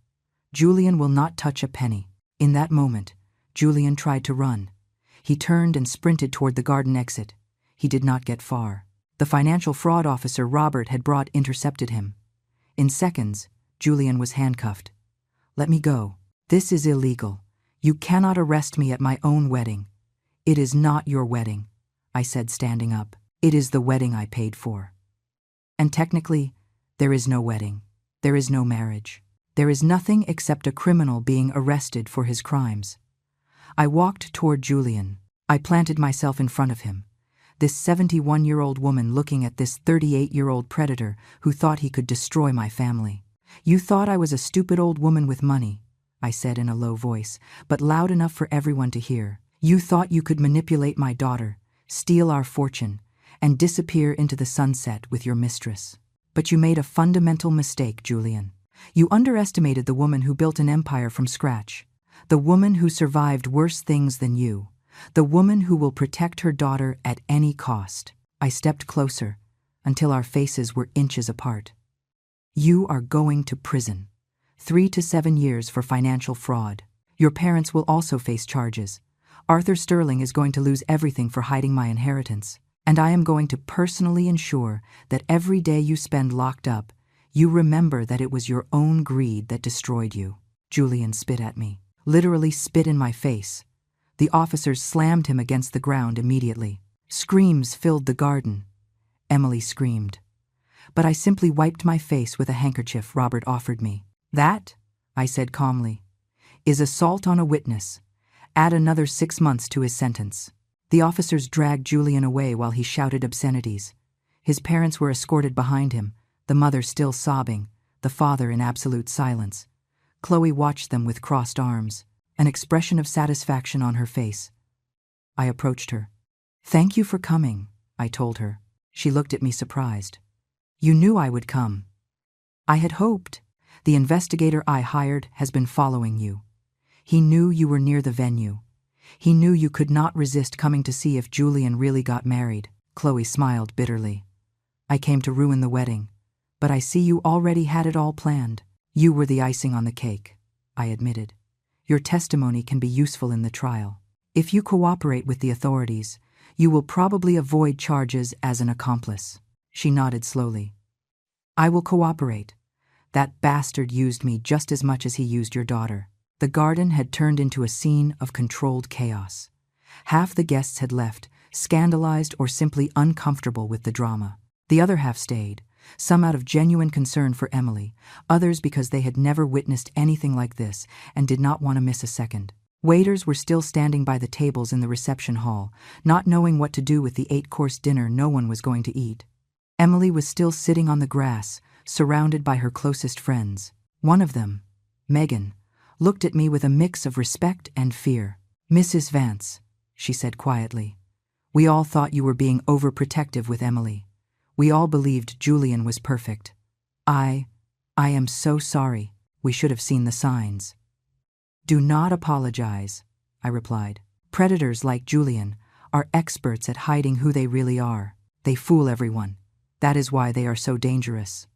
Julian will not touch a penny." In that moment, Julian tried to run. He turned and sprinted toward the garden exit. He did not get far. The financial fraud officer Robert had brought intercepted him. In seconds, Julian was handcuffed. "Let me go. This is illegal. You cannot arrest me at my own wedding." "It is not your wedding," I said, standing up. "It is the wedding I paid for. And technically, there is no wedding. There is no marriage. There is nothing except a criminal being arrested for his crimes." I walked toward Julian. I planted myself in front of him. This 71-year-old woman looking at this 38-year-old predator who thought he could destroy my family. "You thought I was a stupid old woman with money," I said in a low voice, but loud enough for everyone to hear. "You thought you could manipulate my daughter, steal our fortune, and disappear into the sunset with your mistress. But you made a fundamental mistake, Julian. You underestimated the woman who built an empire from scratch, the woman who survived worse things than you, the woman who will protect her daughter at any cost." I stepped closer until our faces were inches apart. "You are going to prison. 3 to 7 years for financial fraud. Your parents will also face charges. Arthur Sterling is going to lose everything for hiding my inheritance. And I am going to personally ensure that every day you spend locked up, you remember that it was your own greed that destroyed you." Julian spit at me, literally spit in my face. The officers slammed him against the ground immediately. Screams filled the garden. Emily screamed. but I simply wiped my face with a handkerchief Robert offered me. That, I said calmly, is assault on a witness. Add another 6 months to his sentence. The officers dragged Julian away while he shouted obscenities. His parents were escorted behind him, the mother still sobbing, the father in absolute silence. Chloe watched them with crossed arms, an expression of satisfaction on her face. I approached her. "Thank you for coming," I told her. She looked at me surprised. "You knew I would come." "I had hoped. The investigator I hired has been following you. He knew you were near the venue. He knew you could not resist coming to see if Julian really got married." Chloe smiled bitterly. "I came to ruin the wedding, but I see you already had it all planned." "You were the icing on the cake," I admitted. "Your testimony can be useful in the trial. If you cooperate with the authorities, you will probably avoid charges as an accomplice." She nodded slowly. "I will cooperate. That bastard used me just as much as he used your daughter." The garden had turned into a scene of controlled chaos. Half the guests had left, scandalized or simply uncomfortable with the drama. The other half stayed, some out of genuine concern for Emily, others because they had never witnessed anything like this and did not want to miss a second. Waiters were still standing by the tables in the reception hall, not knowing what to do with the 8-course dinner no one was going to eat. Emily was still sitting on the grass, surrounded by her closest friends. One of them, Megan, looked at me with a mix of respect and fear. "Mrs. Vance," she said quietly, "we all thought you were being overprotective with Emily. We all believed Julian was perfect. I am so sorry. We should have seen the signs." "Do not apologize," I replied. "Predators like Julian are experts at hiding who they really are. They fool everyone. That is why they are so dangerous."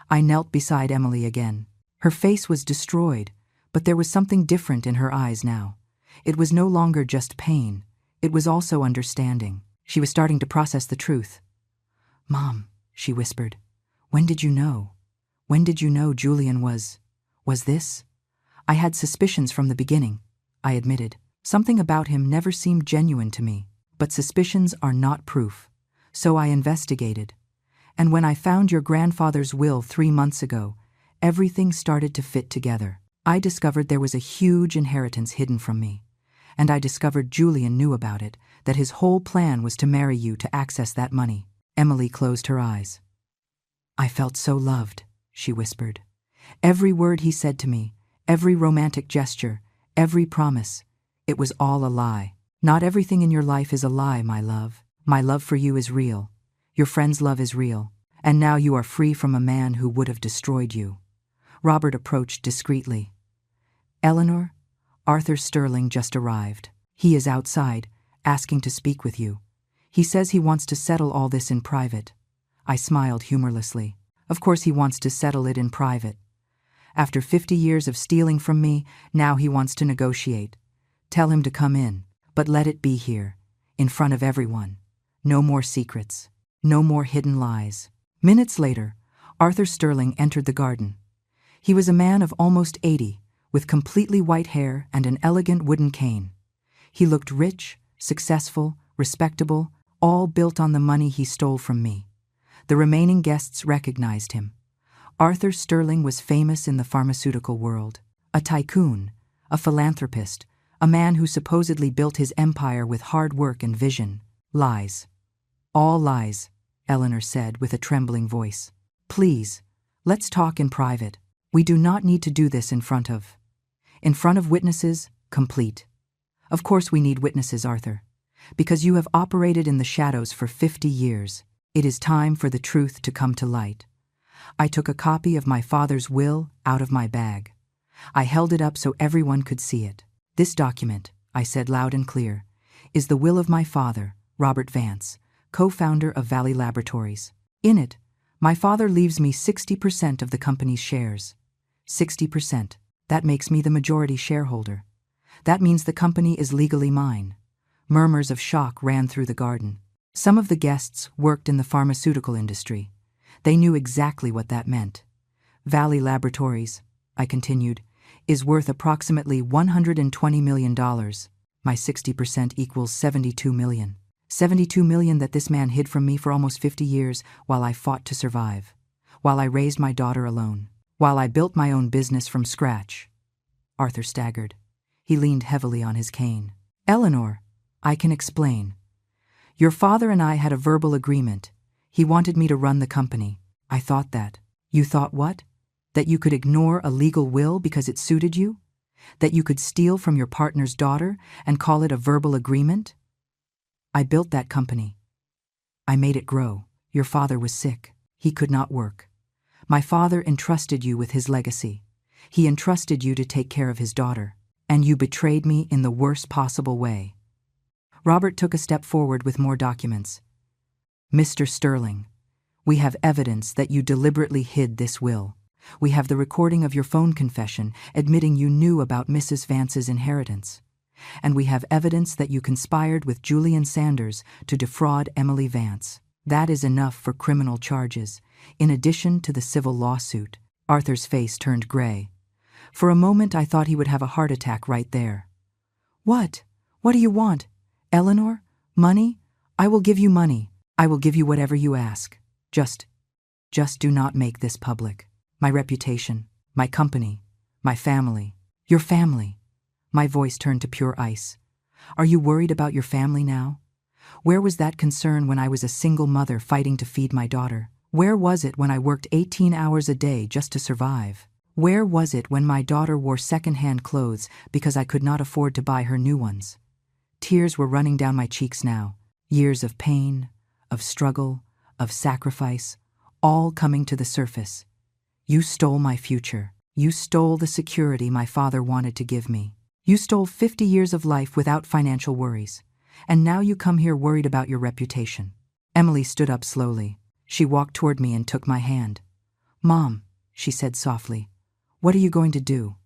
I knelt beside Emily again. Her face was destroyed, but there was something different in her eyes now. It was no longer just pain. It was also understanding. She was starting to process the truth. "Mom," she whispered, "when did you know? When did you know Julian was this?" "I had suspicions from the beginning," I admitted. "Something about him never seemed genuine to me. But suspicions are not proof. So I investigated. And when I found your grandfather's will 3 months ago, everything started to fit together. I discovered there was a huge inheritance hidden from me. And I discovered Julian knew about it, that his whole plan was to marry you to access that money." Emily closed her eyes. "I felt so loved," she whispered. "Every word he said to me, every romantic gesture, every promise, it was all a lie. Not everything in your life is a lie, my love. My love for you is real. Your friend's love is real. And now you are free from a man who would have destroyed you." Robert approached discreetly. "Eleanor, Arthur Sterling just arrived. He is outside, asking to speak with you. He says he wants to settle all this in private." I smiled humorlessly. Of course he wants to settle it in private. After 50 years of stealing from me, now he wants to negotiate. Tell him to come in, but let it be here, in front of everyone. No more secrets. No more hidden lies. Minutes later, Arthur Sterling entered the garden. He was a man of almost 80, with completely white hair and an elegant wooden cane. He looked rich, successful, respectable, all built on the money he stole from me. The remaining guests recognized him. Arthur Sterling was famous in the pharmaceutical world. A tycoon, a philanthropist, a man who supposedly built his empire with hard work and vision. Lies. All lies, Eleanor said with a trembling voice. "Please, let's talk in private. We do not need to do this in front of witnesses, complete. Of course we need witnesses, Arthur. Because you have operated in the shadows for 50 years. It is time for the truth to come to light." I took a copy of my father's will out of my bag. I held it up so everyone could see it. "This document," I said loud and clear, "is the will of my father, Robert Vance, co-founder of Valley Laboratories. In it, my father leaves me 60% of the company's shares. 60%. That makes me the majority shareholder. That means the company is legally mine." Murmurs of shock ran through the garden. Some of the guests worked in the pharmaceutical industry. They knew exactly what that meant. "Valley Laboratories," I continued, "is worth approximately $120 million. My 60% equals $72 million. $72 million that this man hid from me for almost 50 years while I fought to survive. While I raised my daughter alone. While I built my own business from scratch. Arthur staggered. He leaned heavily on his cane. Eleanor, I can explain. Your father and I had a verbal agreement. He wanted me to run the company. I thought that. You thought what? That you could ignore a legal will because it suited you? That you could steal from your partner's daughter and call it a verbal agreement? I built that company. I made it grow. Your father was sick. He could not work. My father entrusted you with his legacy. He entrusted you to take care of his daughter. And you betrayed me in the worst possible way. Robert took a step forward with more documents. Mr. Sterling, we have evidence that you deliberately hid this will. We have the recording of your phone confession admitting you knew about Mrs. Vance's inheritance. And we have evidence that you conspired with Julian Sanders to defraud Emily Vance. That is enough for criminal charges, in addition to the civil lawsuit. Arthur's face turned gray. For a moment I thought he would have a heart attack right there. What? What do you want? Eleanor? Money? I will give you money. I will give you whatever you ask. Just do not make this public. My reputation, my company, my family. Your family. My voice turned to pure ice. Are you worried about your family now? Where was that concern when I was a single mother fighting to feed my daughter? Where was it when I worked 18 hours a day just to survive? Where was it when my daughter wore second-hand clothes because I could not afford to buy her new ones? Tears were running down my cheeks now. Years of pain, of struggle, of sacrifice, all coming to the surface. You stole my future. You stole the security my father wanted to give me. You stole 50 years of life without financial worries. And now you come here worried about your reputation. Emily stood up slowly. She walked toward me and took my hand. Mom, she said softly, what are you going to do?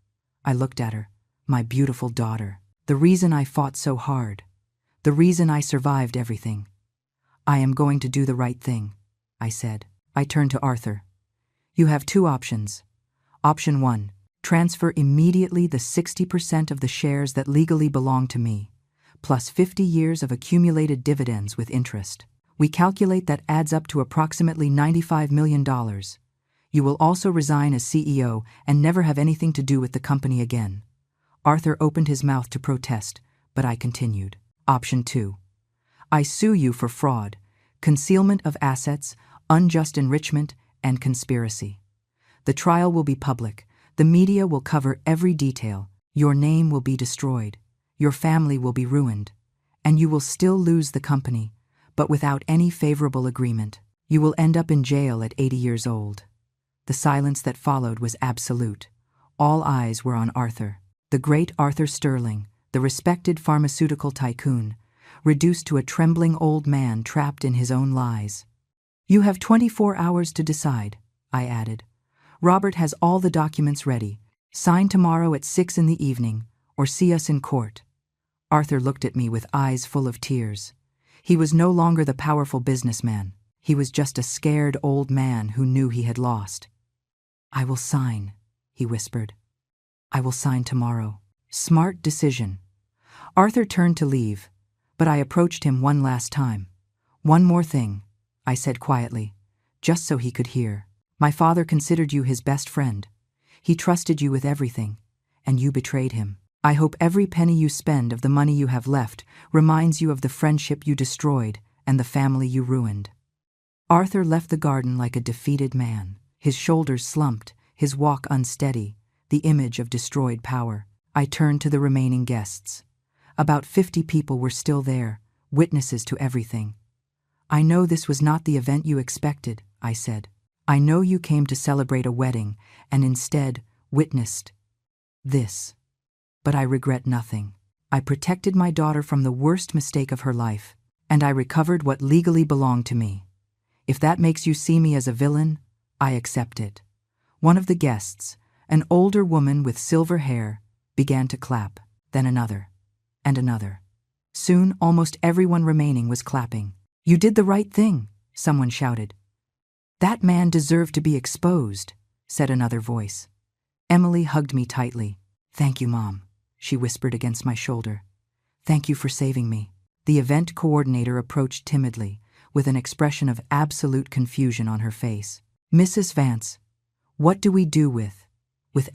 I looked at her. My beautiful daughter. The reason I fought so hard. The reason I survived everything. I am going to do the right thing, I said. I turned to Arthur. You have two options. Option 1. Transfer immediately the 60% of the shares that legally belong to me, plus 50 years of accumulated dividends with interest. We calculate that adds up to approximately $95 million. You will also resign as CEO and never have anything to do with the company again. Arthur opened his mouth to protest, but I continued. Option 2. I sue you for fraud, concealment of assets, unjust enrichment, and conspiracy. The trial will be public. The media will cover every detail. Your name will be destroyed. Your family will be ruined. And you will still lose the company, but without any favorable agreement. You will end up in jail at 80 years old. The silence that followed was absolute. All eyes were on Arthur. The great Arthur Sterling, the respected pharmaceutical tycoon, reduced to a trembling old man trapped in his own lies. You have 24 hours to decide, I added. Robert has all the documents ready. Sign tomorrow at 6 in the evening, or see us in court. Arthur looked at me with eyes full of tears. He was no longer the powerful businessman. He was just a scared old man who knew he had lost. I will sign, he whispered. I will sign tomorrow. Smart decision. Arthur turned to leave, but I approached him one last time. One more thing, I said quietly, just so he could hear. My father considered you his best friend. He trusted you with everything, and you betrayed him. I hope every penny you spend of the money you have left reminds you of the friendship you destroyed and the family you ruined. Arthur left the garden like a defeated man. His shoulders slumped, his walk unsteady, the image of destroyed power. I turned to the remaining guests. About 50 people were still there, witnesses to everything. I know this was not the event you expected, I said. I know you came to celebrate a wedding and instead witnessed this. But I regret nothing. I protected my daughter from the worst mistake of her life, and I recovered what legally belonged to me. If that makes you see me as a villain, I accept it. One of the guests, an older woman with silver hair, began to clap, then another, and another. Soon, almost everyone remaining was clapping. You did the right thing, someone shouted. That man deserved to be exposed, said another voice. Emily hugged me tightly. Thank you, Mom, she whispered against my shoulder. Thank you for saving me. The event coordinator approached timidly, with an expression of absolute confusion on her face. "Mrs. Vance, what do we do with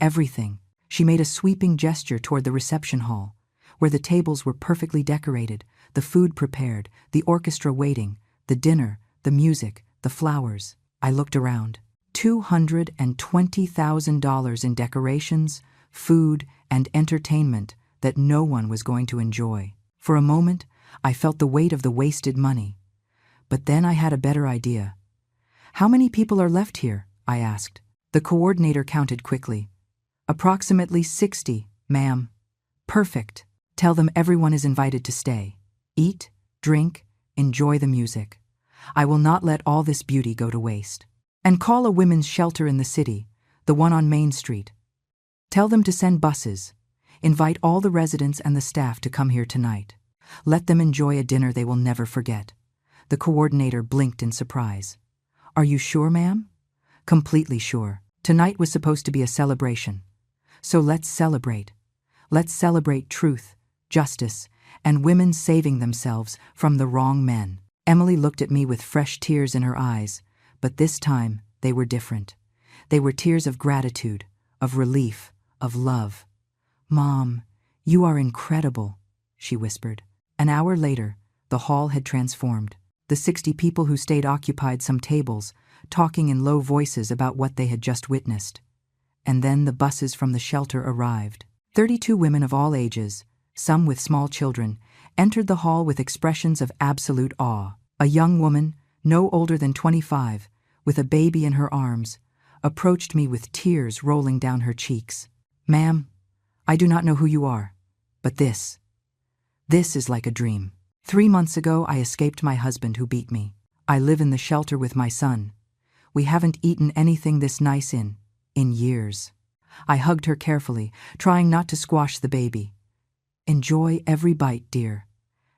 everything?" She made a sweeping gesture toward the reception hall, where the tables were perfectly decorated, the food prepared, the orchestra waiting, the dinner, the music, the flowers. I looked around. $220,000 in decorations, food, and entertainment that no one was going to enjoy. For a moment, I felt the weight of the wasted money. But then I had a better idea. "How many people are left here?" I asked. The coordinator counted quickly. "Approximately 60, ma'am." "Perfect. Tell them everyone is invited to stay. Eat, drink, enjoy the music. I will not let all this beauty go to waste. And call a women's shelter in the city, the one on Main Street. Tell them to send buses. Invite all the residents and the staff to come here tonight. Let them enjoy a dinner they will never forget." The coordinator blinked in surprise. "Are you sure, ma'am?" "Completely sure. Tonight was supposed to be a celebration. So let's celebrate. Let's celebrate truth, justice, and women saving themselves from the wrong men." Emily looked at me with fresh tears in her eyes, but this time they were different. They were tears of gratitude, of relief, of love. "Mom, you are incredible," she whispered. An hour later, the hall had transformed. The 60 people who stayed occupied some tables, talking in low voices about what they had just witnessed. And then the buses from the shelter arrived. 32 women of all ages, some with small children, entered the hall with expressions of absolute awe. A young woman, no older than 25, with a baby in her arms, approached me with tears rolling down her cheeks. "Ma'am, I do not know who you are, but this is like a dream. 3 months ago, I escaped my husband who beat me. I live in the shelter with my son. We haven't eaten anything this nice in years." I hugged her carefully, trying not to squash the baby. "Enjoy every bite, dear.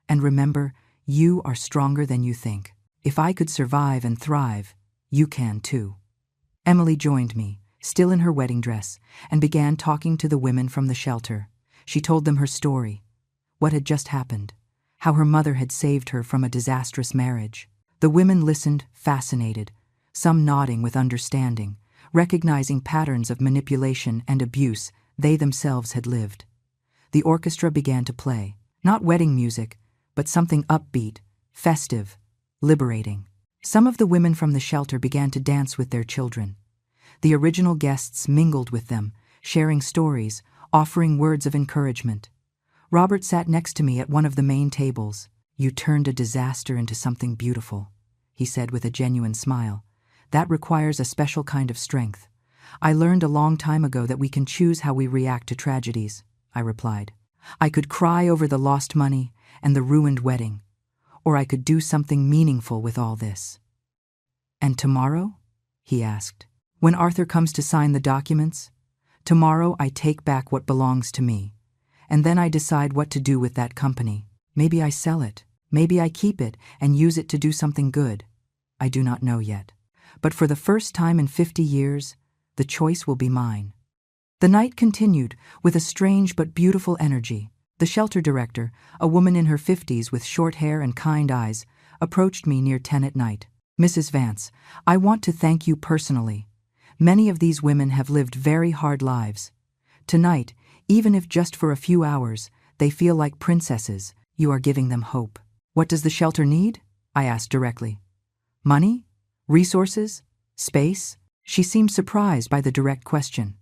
And remember, you are stronger than you think. If I could survive and thrive, you can too." Emily joined me, still in her wedding dress, and began talking to the women from the shelter. She told them her story, what had just happened, how her mother had saved her from a disastrous marriage. The women listened, fascinated, some nodding with understanding, recognizing patterns of manipulation and abuse they themselves had lived. The orchestra began to play, not wedding music, but something upbeat, festive, liberating. Some of the women from the shelter began to dance with their children. The original guests mingled with them, sharing stories, offering words of encouragement. Robert sat next to me at one of the main tables. "You turned a disaster into something beautiful," he said with a genuine smile. "That requires a special kind of strength. I learned a long time ago that we can choose how we react to tragedies," I replied. "I could cry over the lost money and the ruined wedding, or I could do something meaningful with all this." "And tomorrow?" he asked. "When Arthur comes to sign the documents? Tomorrow I take back what belongs to me, and then I decide what to do with that company. Maybe I sell it, maybe I keep it and use it to do something good. I do not know yet. But for the first time in 50 years, the choice will be mine." The night continued with a strange but beautiful energy. The shelter director, a woman in her 50s with short hair and kind eyes, approached me near 10 at night. "Mrs. Vance, I want to thank you personally. Many of these women have lived very hard lives. Tonight, even if just for a few hours, they feel like princesses. You are giving them hope." "What does the shelter need?" I asked directly. "Money? Resources? Space?" She seemed surprised by the direct question.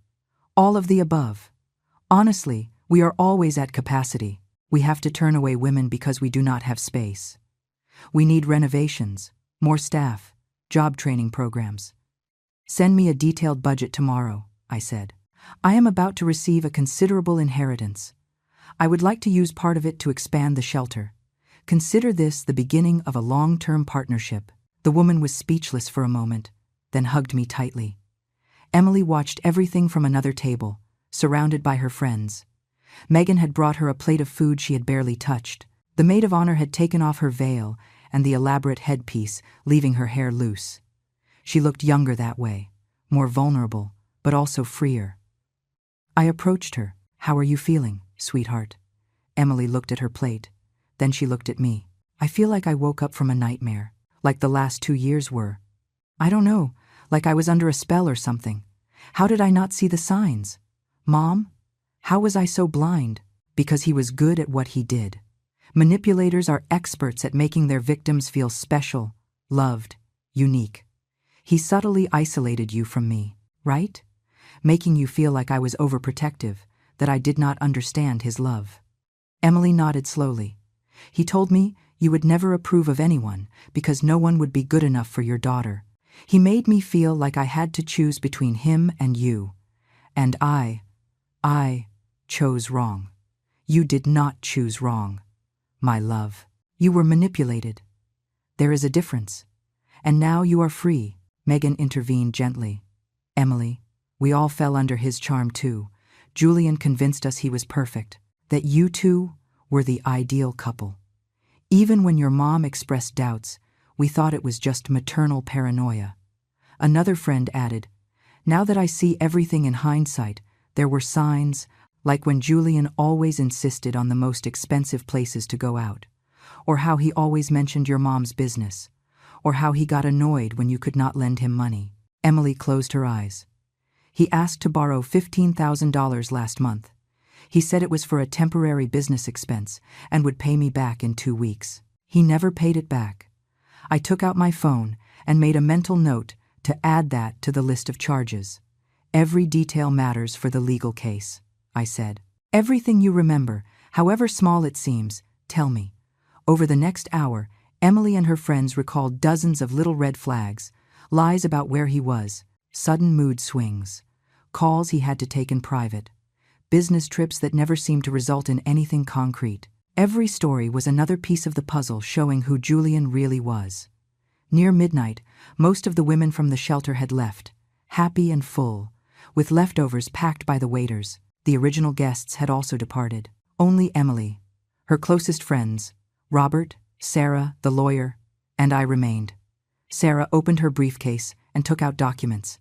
"All of the above. Honestly, we are always at capacity. We have to turn away women because we do not have space. We need renovations, more staff, job training programs. Send me a detailed budget tomorrow," I said. "I am about to receive a considerable inheritance. I would like to use part of it to expand the shelter. Consider this the beginning of a long-term partnership." The woman was speechless for a moment, then hugged me tightly. Emily watched everything from another table, surrounded by her friends. Megan had brought her a plate of food she had barely touched. The maid of honor had taken off her veil and the elaborate headpiece, leaving her hair loose. She looked younger that way, more vulnerable, but also freer. I approached her. "How are you feeling, sweetheart?" Emily looked at her plate. Then she looked at me. I feel like I woke up from a nightmare, like the last 2 years were. I don't know, like I was under a spell or something. How did I not see the signs? Mom? How was I so blind? Because he was good at what he did. Manipulators are experts at making their victims feel special, loved, unique. He subtly isolated you from me, right? Making you feel like I was overprotective, that I did not understand his love. Emily nodded slowly. He told me you would never approve of anyone because no one would be good enough for your daughter. He made me feel like I had to choose between him and you. And I chose wrong. You did not choose wrong, my love. You were manipulated. There is a difference. And now you are free, Megan intervened gently. Emily, we all fell under his charm too. Julian convinced us he was perfect, that you two were the ideal couple. Even when your mom expressed doubts, we thought it was just maternal paranoia. Another friend added, now that I see everything in hindsight, there were signs, like when Julian always insisted on the most expensive places to go out, or how he always mentioned your mom's business, or how he got annoyed when you could not lend him money. Emily closed her eyes. He asked to borrow $15,000 last month. He said it was for a temporary business expense and would pay me back in 2 weeks. He never paid it back. I took out my phone and made a mental note to add that to the list of charges. Every detail matters for the legal case, I said. Everything you remember, however small it seems, tell me. Over the next hour, Emily and her friends recalled dozens of little red flags, lies about where he was, sudden mood swings, calls he had to take in private, business trips that never seemed to result in anything concrete. Every story was another piece of the puzzle showing who Julian really was. Near midnight, most of the women from the shelter had left, happy and full, with leftovers packed by the waiters. The original guests had also departed. Only Emily, her closest friends, Robert, Sarah, the lawyer, and I remained. Sarah opened her briefcase and took out documents.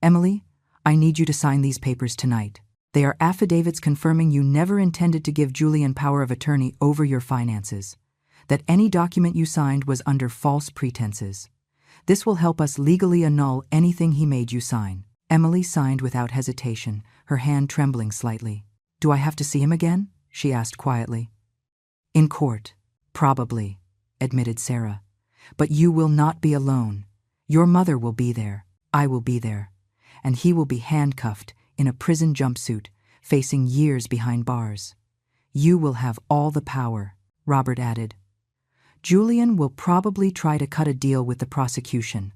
Emily, I need you to sign these papers tonight. They are affidavits confirming you never intended to give Julian power of attorney over your finances, that any document you signed was under false pretenses. This will help us legally annul anything he made you sign. Emily signed without hesitation, her hand trembling slightly. Do I have to see him again? She asked quietly. In court, probably, admitted Sarah. But you will not be alone. Your mother will be there. I will be there. And he will be handcuffed in a prison jumpsuit, facing years behind bars. You will have all the power, Robert added. Julian will probably try to cut a deal with the prosecution,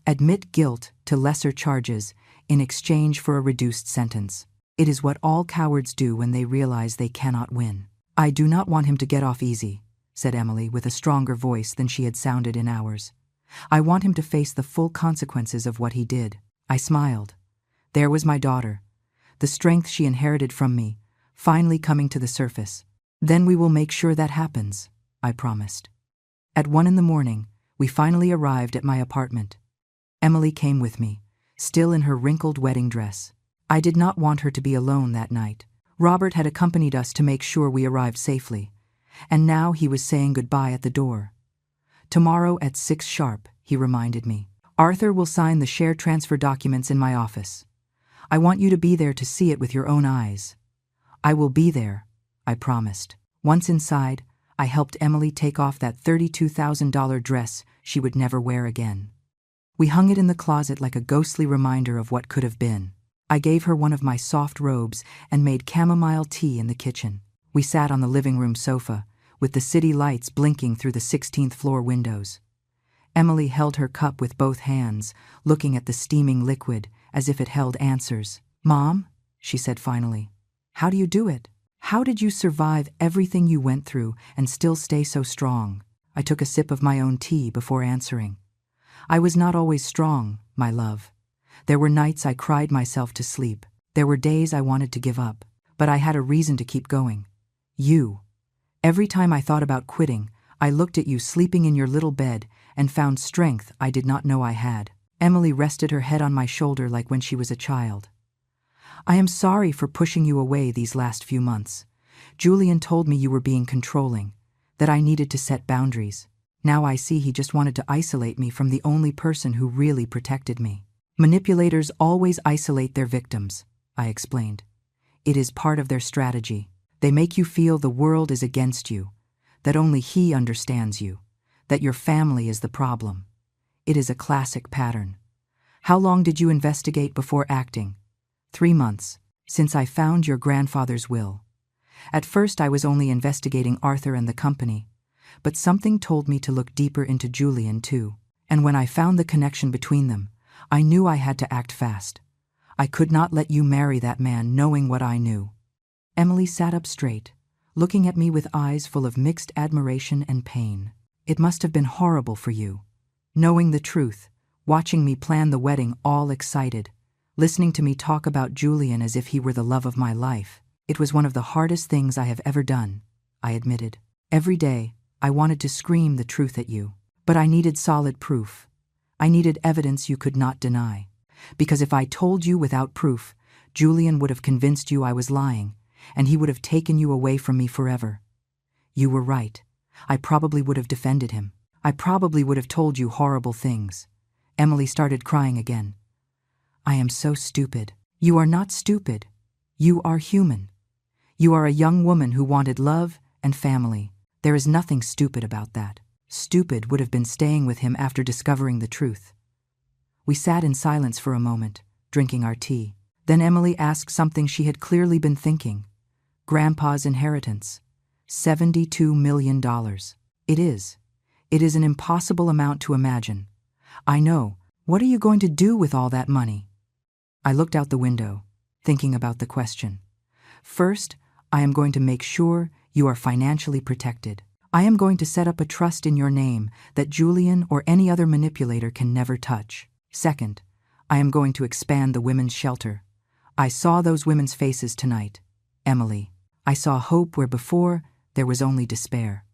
admit guilt to lesser charges in exchange for a reduced sentence. It is what all cowards do when they realize they cannot win. I do not want him to get off easy, said Emily with a stronger voice than she had sounded in hours. I want him to face the full consequences of what he did. I smiled. There was my daughter, the strength she inherited from me, finally coming to the surface. Then we will make sure that happens, I promised. At 1 a.m, we finally arrived at my apartment. Emily came with me, still in her wrinkled wedding dress. I did not want her to be alone that night. Robert had accompanied us to make sure we arrived safely, and now he was saying goodbye at the door. Tomorrow at 6 sharp, he reminded me. Arthur will sign the share transfer documents in my office. I want you to be there to see it with your own eyes. I will be there, I promised. Once inside, I helped Emily take off that $32,000 dress she would never wear again. We hung it in the closet like a ghostly reminder of what could have been. I gave her one of my soft robes and made chamomile tea in the kitchen. We sat on the living room sofa, with the city lights blinking through the 16th floor windows. Emily held her cup with both hands, looking at the steaming liquid as if it held answers. Mom, she said finally, how do you do it? How did you survive everything you went through and still stay so strong? I took a sip of my own tea before answering. I was not always strong, my love. There were nights I cried myself to sleep. There were days I wanted to give up, but I had a reason to keep going. You. Every time I thought about quitting, I looked at you sleeping in your little bed and found strength I did not know I had. Emily rested her head on my shoulder like when she was a child. I am sorry for pushing you away these last few months. Julian told me you were being controlling, that I needed to set boundaries. Now I see he just wanted to isolate me from the only person who really protected me. Manipulators always isolate their victims, I explained. It is part of their strategy. They make you feel the world is against you, that only he understands you, that your family is the problem. It is a classic pattern. How long did you investigate before acting? 3 months, since I found your grandfather's will. At first I was only investigating Arthur and the company, but something told me to look deeper into Julian too. And when I found the connection between them, I knew I had to act fast. I could not let you marry that man knowing what I knew. Emily sat up straight, looking at me with eyes full of mixed admiration and pain. It must have been horrible for you, knowing the truth, watching me plan the wedding all excited, listening to me talk about Julian as if he were the love of my life. It was one of the hardest things I have ever done, I admitted. Every day, I wanted to scream the truth at you, but I needed solid proof. I needed evidence you could not deny. Because if I told you without proof, Julian would have convinced you I was lying, and he would have taken you away from me forever. You were right. I probably would have defended him. I probably would have told you horrible things. Emily started crying again. I am so stupid. You are not stupid. You are human. You are a young woman who wanted love and family. There is nothing stupid about that. Stupid would have been staying with him after discovering the truth. We sat in silence for a moment, drinking our tea. Then Emily asked something she had clearly been thinking. Grandpa's inheritance. $72 million. It is. It is an impossible amount to imagine. I know. What are you going to do with all that money? I looked out the window, thinking about the question. First, I am going to make sure you are financially protected. I am going to set up a trust in your name that Julian or any other manipulator can never touch. Second, I am going to expand the women's shelter. I saw those women's faces tonight, Emily. I saw hope where before there was only despair.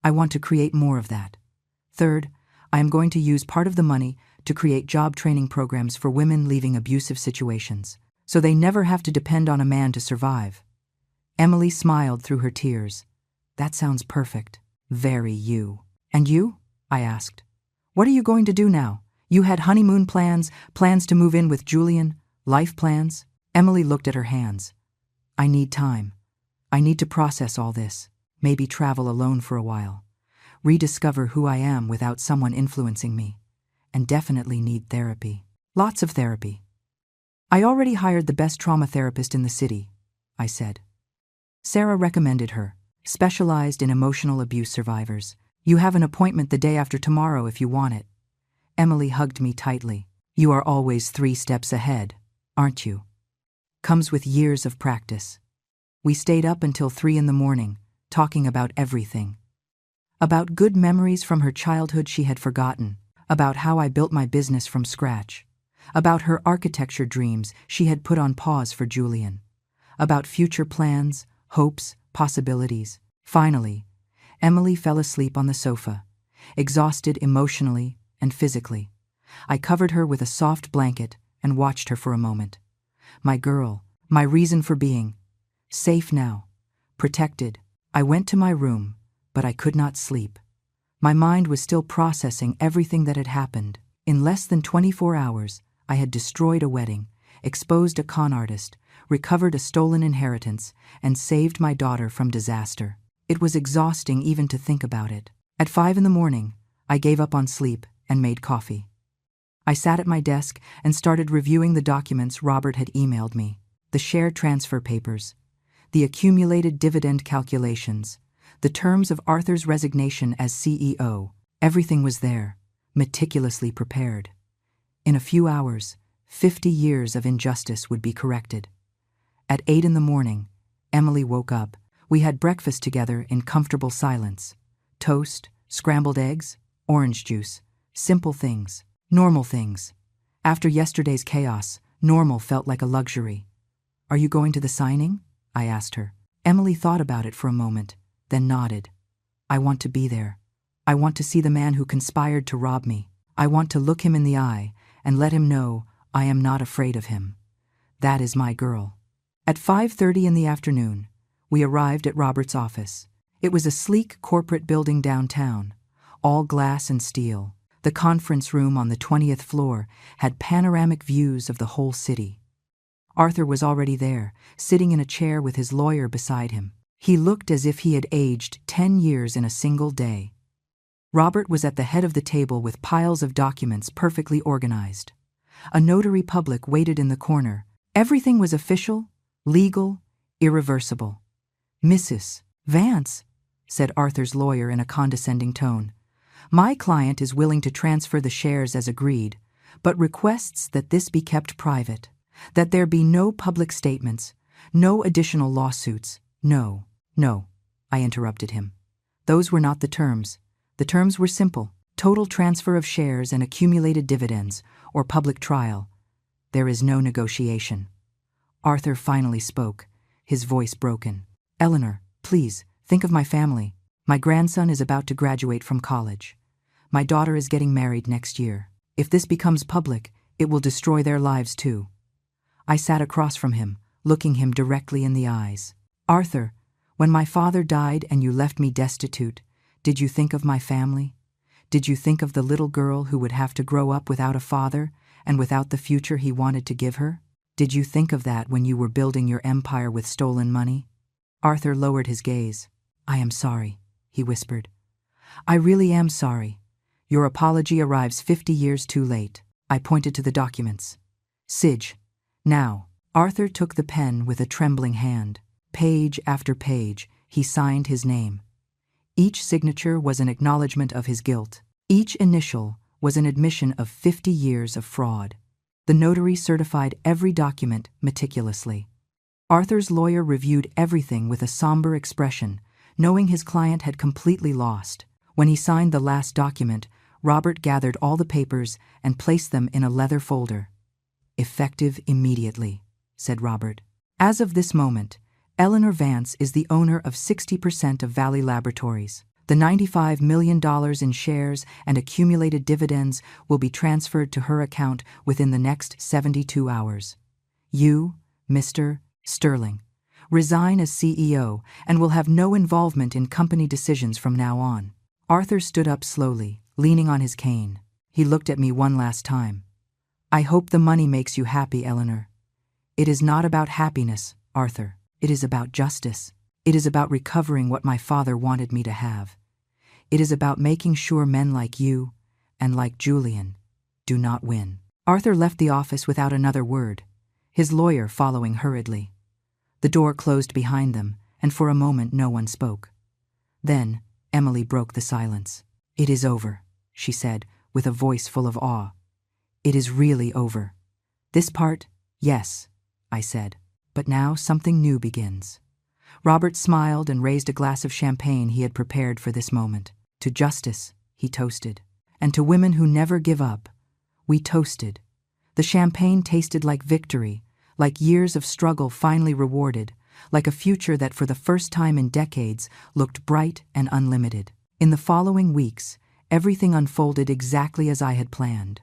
I want to create more of that. Third, I am going to use part of the money to create job training programs for women leaving abusive situations, so they never have to depend on a man to survive. Emily smiled through her tears. That sounds perfect. Very you. And you? I asked. What are you going to do now? You had honeymoon plans, plans to move in with Julian, life plans? Emily looked at her hands. I need time. I need to process all this, maybe travel alone for a while, rediscover who I am without someone influencing me, and definitely need therapy. Lots of therapy. I already hired the best trauma therapist in the city, I said. Sarah recommended her, specialized in emotional abuse survivors. You have an appointment the day after tomorrow if you want it. Emily hugged me tightly. You are always 3 steps ahead, aren't you? Comes with years of practice. We stayed up until 3 in the morning, talking about everything. About good memories from her childhood she had forgotten, about how I built my business from scratch, about her architecture dreams she had put on pause for Julian, about future plans, hopes, possibilities. Finally, Emily fell asleep on the sofa, exhausted emotionally and physically. I covered her with a soft blanket and watched her for a moment. My girl, my reason for being. Safe now. Protected. I went to my room, but I could not sleep. My mind was still processing everything that had happened. In less than 24 hours, I had destroyed a wedding, exposed a con artist, recovered a stolen inheritance, and saved my daughter from disaster. It was exhausting even to think about it. At 5 in the morning, I gave up on sleep and made coffee. I sat at my desk and started reviewing the documents Robert had emailed me, the share transfer papers, the accumulated dividend calculations, the terms of Arthur's resignation as CEO. Everything was there, meticulously prepared. In a few hours, 50 years of injustice would be corrected. At 8 in the morning, Emily woke up. We had breakfast together in comfortable silence. Toast, scrambled eggs, orange juice, simple things, normal things. After yesterday's chaos, normal felt like a luxury. Are you going to the signing? I asked her. Emily thought about it for a moment, then nodded. I want to be there. I want to see the man who conspired to rob me. I want to look him in the eye and let him know I am not afraid of him. That is my girl. At 5:30 in the afternoon, we arrived at Robert's office. It was a sleek corporate building downtown, all glass and steel. The conference room on the 20th floor had panoramic views of the whole city. Arthur was already there, sitting in a chair with his lawyer beside him. He looked as if he had aged 10 years in a single day. Robert was at the head of the table with piles of documents perfectly organized. A notary public waited in the corner. Everything was official, legal, irreversible. "Mrs. Vance," said Arthur's lawyer in a condescending tone, "my client is willing to transfer the shares as agreed, but requests that this be kept private, that there be no public statements, no additional lawsuits." "No, no," I interrupted him. "Those were not the terms. The terms were simple: total transfer of shares and accumulated dividends, or public trial. There is no negotiation." Arthur finally spoke, his voice broken. "Eleanor, please, think of my family. My grandson is about to graduate from college. My daughter is getting married next year. If this becomes public, it will destroy their lives too." I sat across from him, looking him directly in the eyes. "Arthur, when my father died and you left me destitute, did you think of my family? Did you think of the little girl who would have to grow up without a father and without the future he wanted to give her? Did you think of that when you were building your empire with stolen money?" Arthur lowered his gaze. "I am sorry," he whispered. "I really am sorry. Your apology arrives 50 years too late." I pointed to the documents. "Sige. Now." Arthur took the pen with a trembling hand. Page after page, he signed his name. Each signature was an acknowledgement of his guilt. Each initial was an admission of 50 years of fraud. The notary certified every document meticulously. Arthur's lawyer reviewed everything with a somber expression, knowing his client had completely lost. When he signed the last document, Robert gathered all the papers and placed them in a leather folder. "Effective immediately," said Robert. "As of this moment, Eleanor Vance is the owner of 60% of Valley Laboratories. The $95 million in shares and accumulated dividends will be transferred to her account within the next 72 hours. You, Mr. Sterling, resign as CEO and will have no involvement in company decisions from now on." Arthur stood up slowly, leaning on his cane. He looked at me one last time. "I hope the money makes you happy, Eleanor. It is not about happiness, Arthur. It is about justice. It is about recovering what my father wanted me to have. It is about making sure men like you, and like Julian, do not win." Arthur left the office without another word, his lawyer following hurriedly. The door closed behind them, and for a moment no one spoke. Then Emily broke the silence. "It is over," she said, with a voice full of awe. "It is really over." "This part, yes," I said. "But now something new begins." Robert smiled and raised a glass of champagne he had prepared for this moment. "To justice," he toasted. "And to women who never give up." We toasted. The champagne tasted like victory, like years of struggle finally rewarded, like a future that for the first time in decades looked bright and unlimited. In the following weeks, everything unfolded exactly as I had planned.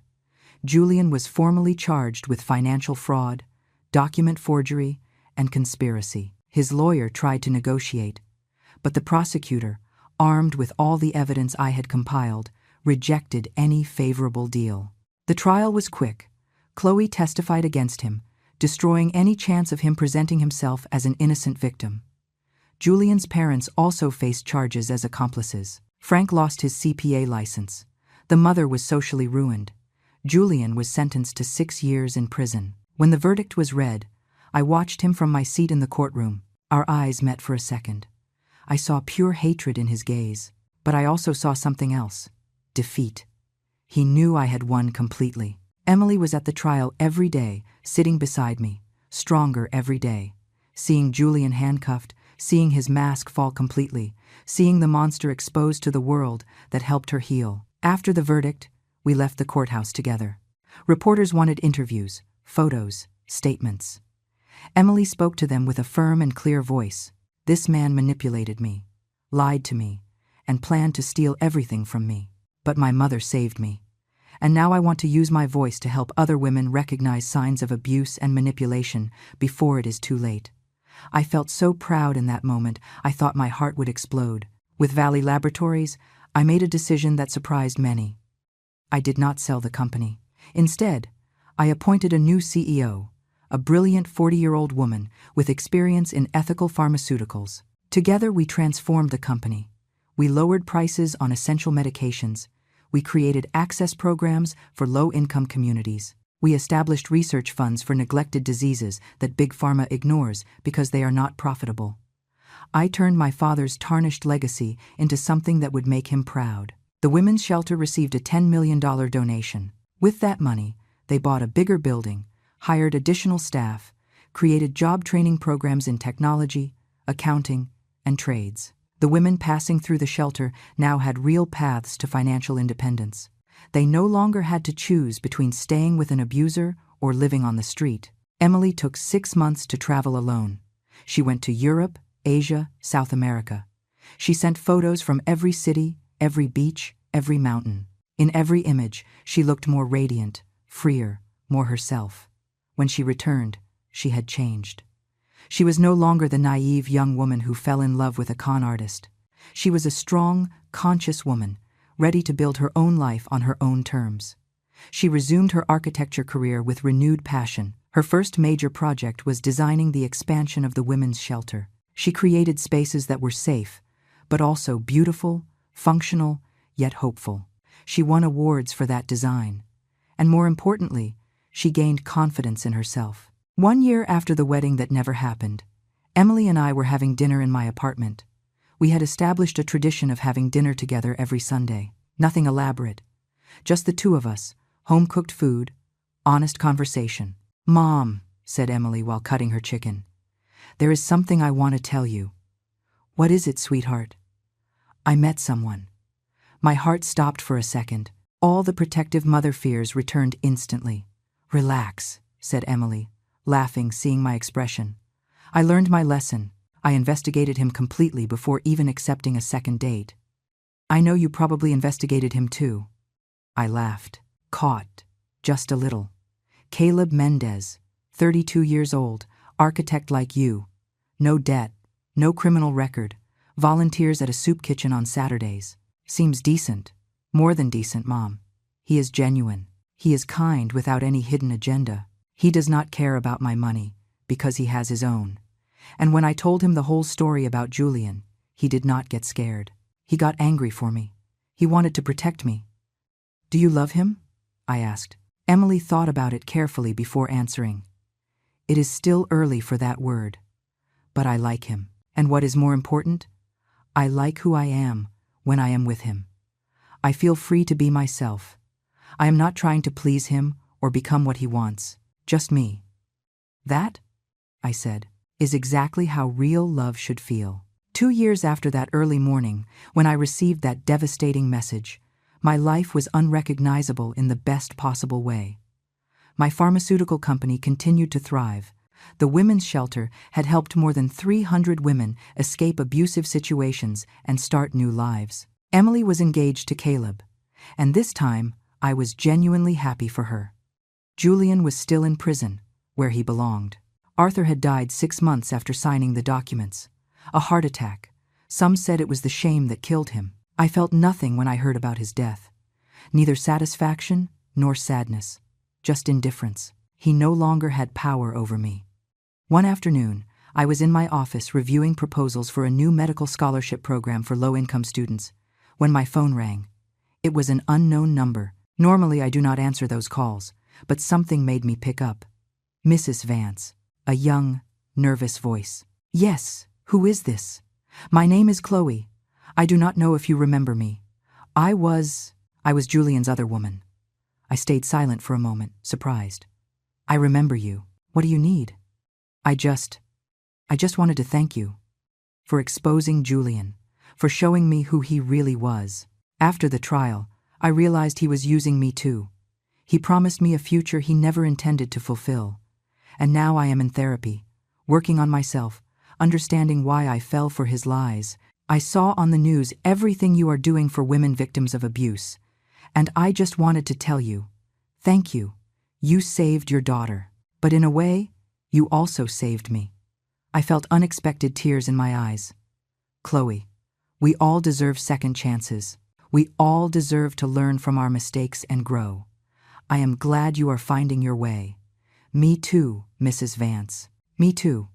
Julian was formally charged with financial fraud, document forgery, and conspiracy. His lawyer tried to negotiate, but the prosecutor, armed with all the evidence I had compiled, rejected any favorable deal. The trial was quick. Chloe testified against him, destroying any chance of him presenting himself as an innocent victim. Julian's parents also faced charges as accomplices. Frank lost his CPA license. The mother was socially ruined. Julian was sentenced to 6 years in prison. When the verdict was read, I watched him from my seat in the courtroom. Our eyes met for a second. I saw pure hatred in his gaze, but I also saw something else: defeat. He knew I had won completely. Emily was at the trial every day, sitting beside me, stronger every day, seeing Julian handcuffed, seeing his mask fall completely, seeing the monster exposed to the world that helped her heal. After the verdict, we left the courthouse together. Reporters wanted interviews, photos, statements. Emily spoke to them with a firm and clear voice. This man manipulated me, lied to me, and planned to steal everything from me. But my mother saved me. And now I want to use my voice to help other women recognize signs of abuse and manipulation before it is too late. I felt so proud in that moment, I thought my heart would explode. With Valley Laboratories, I made a decision that surprised many. I did not sell the company. Instead, I appointed a new CEO, a brilliant 40-year-old woman with experience in ethical pharmaceuticals. Together, we transformed the company. We lowered prices on essential medications. We created access programs for low-income communities. We established research funds for neglected diseases that Big Pharma ignores because they are not profitable. I turned my father's tarnished legacy into something that would make him proud. The women's shelter received a $10 million donation. With that money, they bought a bigger building, hired additional staff, created job training programs in technology, accounting, and trades. The women passing through the shelter now had real paths to financial independence. They no longer had to choose between staying with an abuser or living on the street. Emily took 6 months to travel alone. She went to Europe, Asia, South America. She sent photos from every city, every beach, every mountain. In every image, she looked more radiant, freer, more herself. When she returned, she had changed. She was no longer the naive young woman who fell in love with a con artist. She was a strong, conscious woman, ready to build her own life on her own terms. She resumed her architecture career with renewed passion. Her first major project was designing the expansion of the women's shelter. She created spaces that were safe, but also beautiful, functional, yet hopeful. She won awards for that design. And more importantly, she gained confidence in herself. 1 year after the wedding that never happened, Emily and I were having dinner in my apartment. We had established a tradition of having dinner together every Sunday. Nothing elaborate. Just the two of us, home-cooked food, honest conversation. "Mom," said Emily while cutting her chicken, "there is something I want to tell you." "What is it, sweetheart?" "I met someone." My heart stopped for a second. All the protective mother fears returned instantly. "Relax," said Emily, laughing, seeing my expression. "I learned my lesson. I investigated him completely before even accepting a second date." "I know you probably investigated him too." I laughed. "Caught. Just a little. Caleb Mendez, 32 years old, architect like you. No debt, no criminal record, volunteers at a soup kitchen on Saturdays. Seems decent. More than decent, Mom. He is genuine. He is kind without any hidden agenda. He does not care about my money, because he has his own. And when I told him the whole story about Julian, he did not get scared. He got angry for me. He wanted to protect me." "Do you love him?" I asked. Emily thought about it carefully before answering. "It is still early for that word. But I like him. And what is more important? I like who I am when I am with him. I feel free to be myself. I am not trying to please him or become what he wants. Just me." "That," I said, "is exactly how real love should feel." 2 years after that early morning, when I received that devastating message, my life was unrecognizable in the best possible way. My pharmaceutical company continued to thrive. The women's shelter had helped more than 300 women escape abusive situations and start new lives. Emily was engaged to Caleb, and this time I was genuinely happy for her. Julian was still in prison, where he belonged. Arthur had died 6 months after signing the documents. A heart attack. Some said it was the shame that killed him. I felt nothing when I heard about his death. Neither satisfaction nor sadness. Just indifference. He no longer had power over me. One afternoon, I was in my office reviewing proposals for a new medical scholarship program for low-income students, when my phone rang. It was an unknown number. Normally I do not answer those calls, but something made me pick up. Mrs. Vance, a young, nervous voice. "Yes, who is this? My name is Chloe. I do not know if you remember me. I was Julian's other woman." I stayed silent for a moment, surprised. "I remember you. What do you need?" I just wanted to thank you for exposing Julian, for showing me who he really was. After the trial, I realized he was using me too. He promised me a future he never intended to fulfill. And now I am in therapy, working on myself, understanding why I fell for his lies. I saw on the news everything you are doing for women victims of abuse, and I just wanted to tell you, thank you. You saved your daughter. But in a way, you also saved me. I felt unexpected tears in my eyes. Chloe, we all deserve second chances. We all deserve to learn from our mistakes and grow. I am glad you are finding your way. Me too, Mrs. Vance. Me too.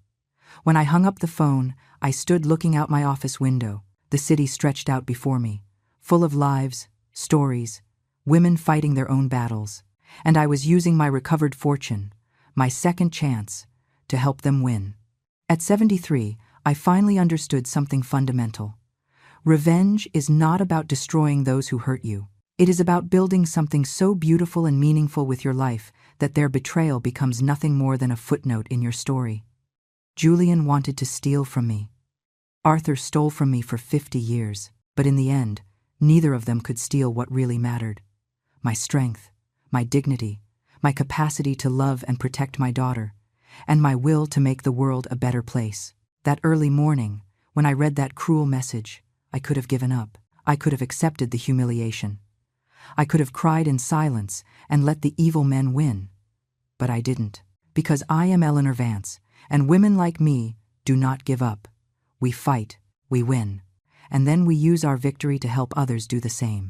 When I hung up the phone, I stood looking out my office window. The city stretched out before me, full of lives, stories, women fighting their own battles. And I was using my recovered fortune, my second chance, to help them win. At 73, I finally understood something fundamental. Revenge is not about destroying those who hurt you. It is about building something so beautiful and meaningful with your life that their betrayal becomes nothing more than a footnote in your story. Julian wanted to steal from me. Arthur stole from me for 50 years, but in the end, neither of them could steal what really mattered. My strength, my dignity, my capacity to love and protect my daughter, and my will to make the world a better place. That early morning, when I read that cruel message, I could have given up. I could have accepted the humiliation. I could have cried in silence and let the evil men win. But I didn't, because I am Eleanor Vance, and women like me do not give up. We fight, we win, and then we use our victory to help others do the same.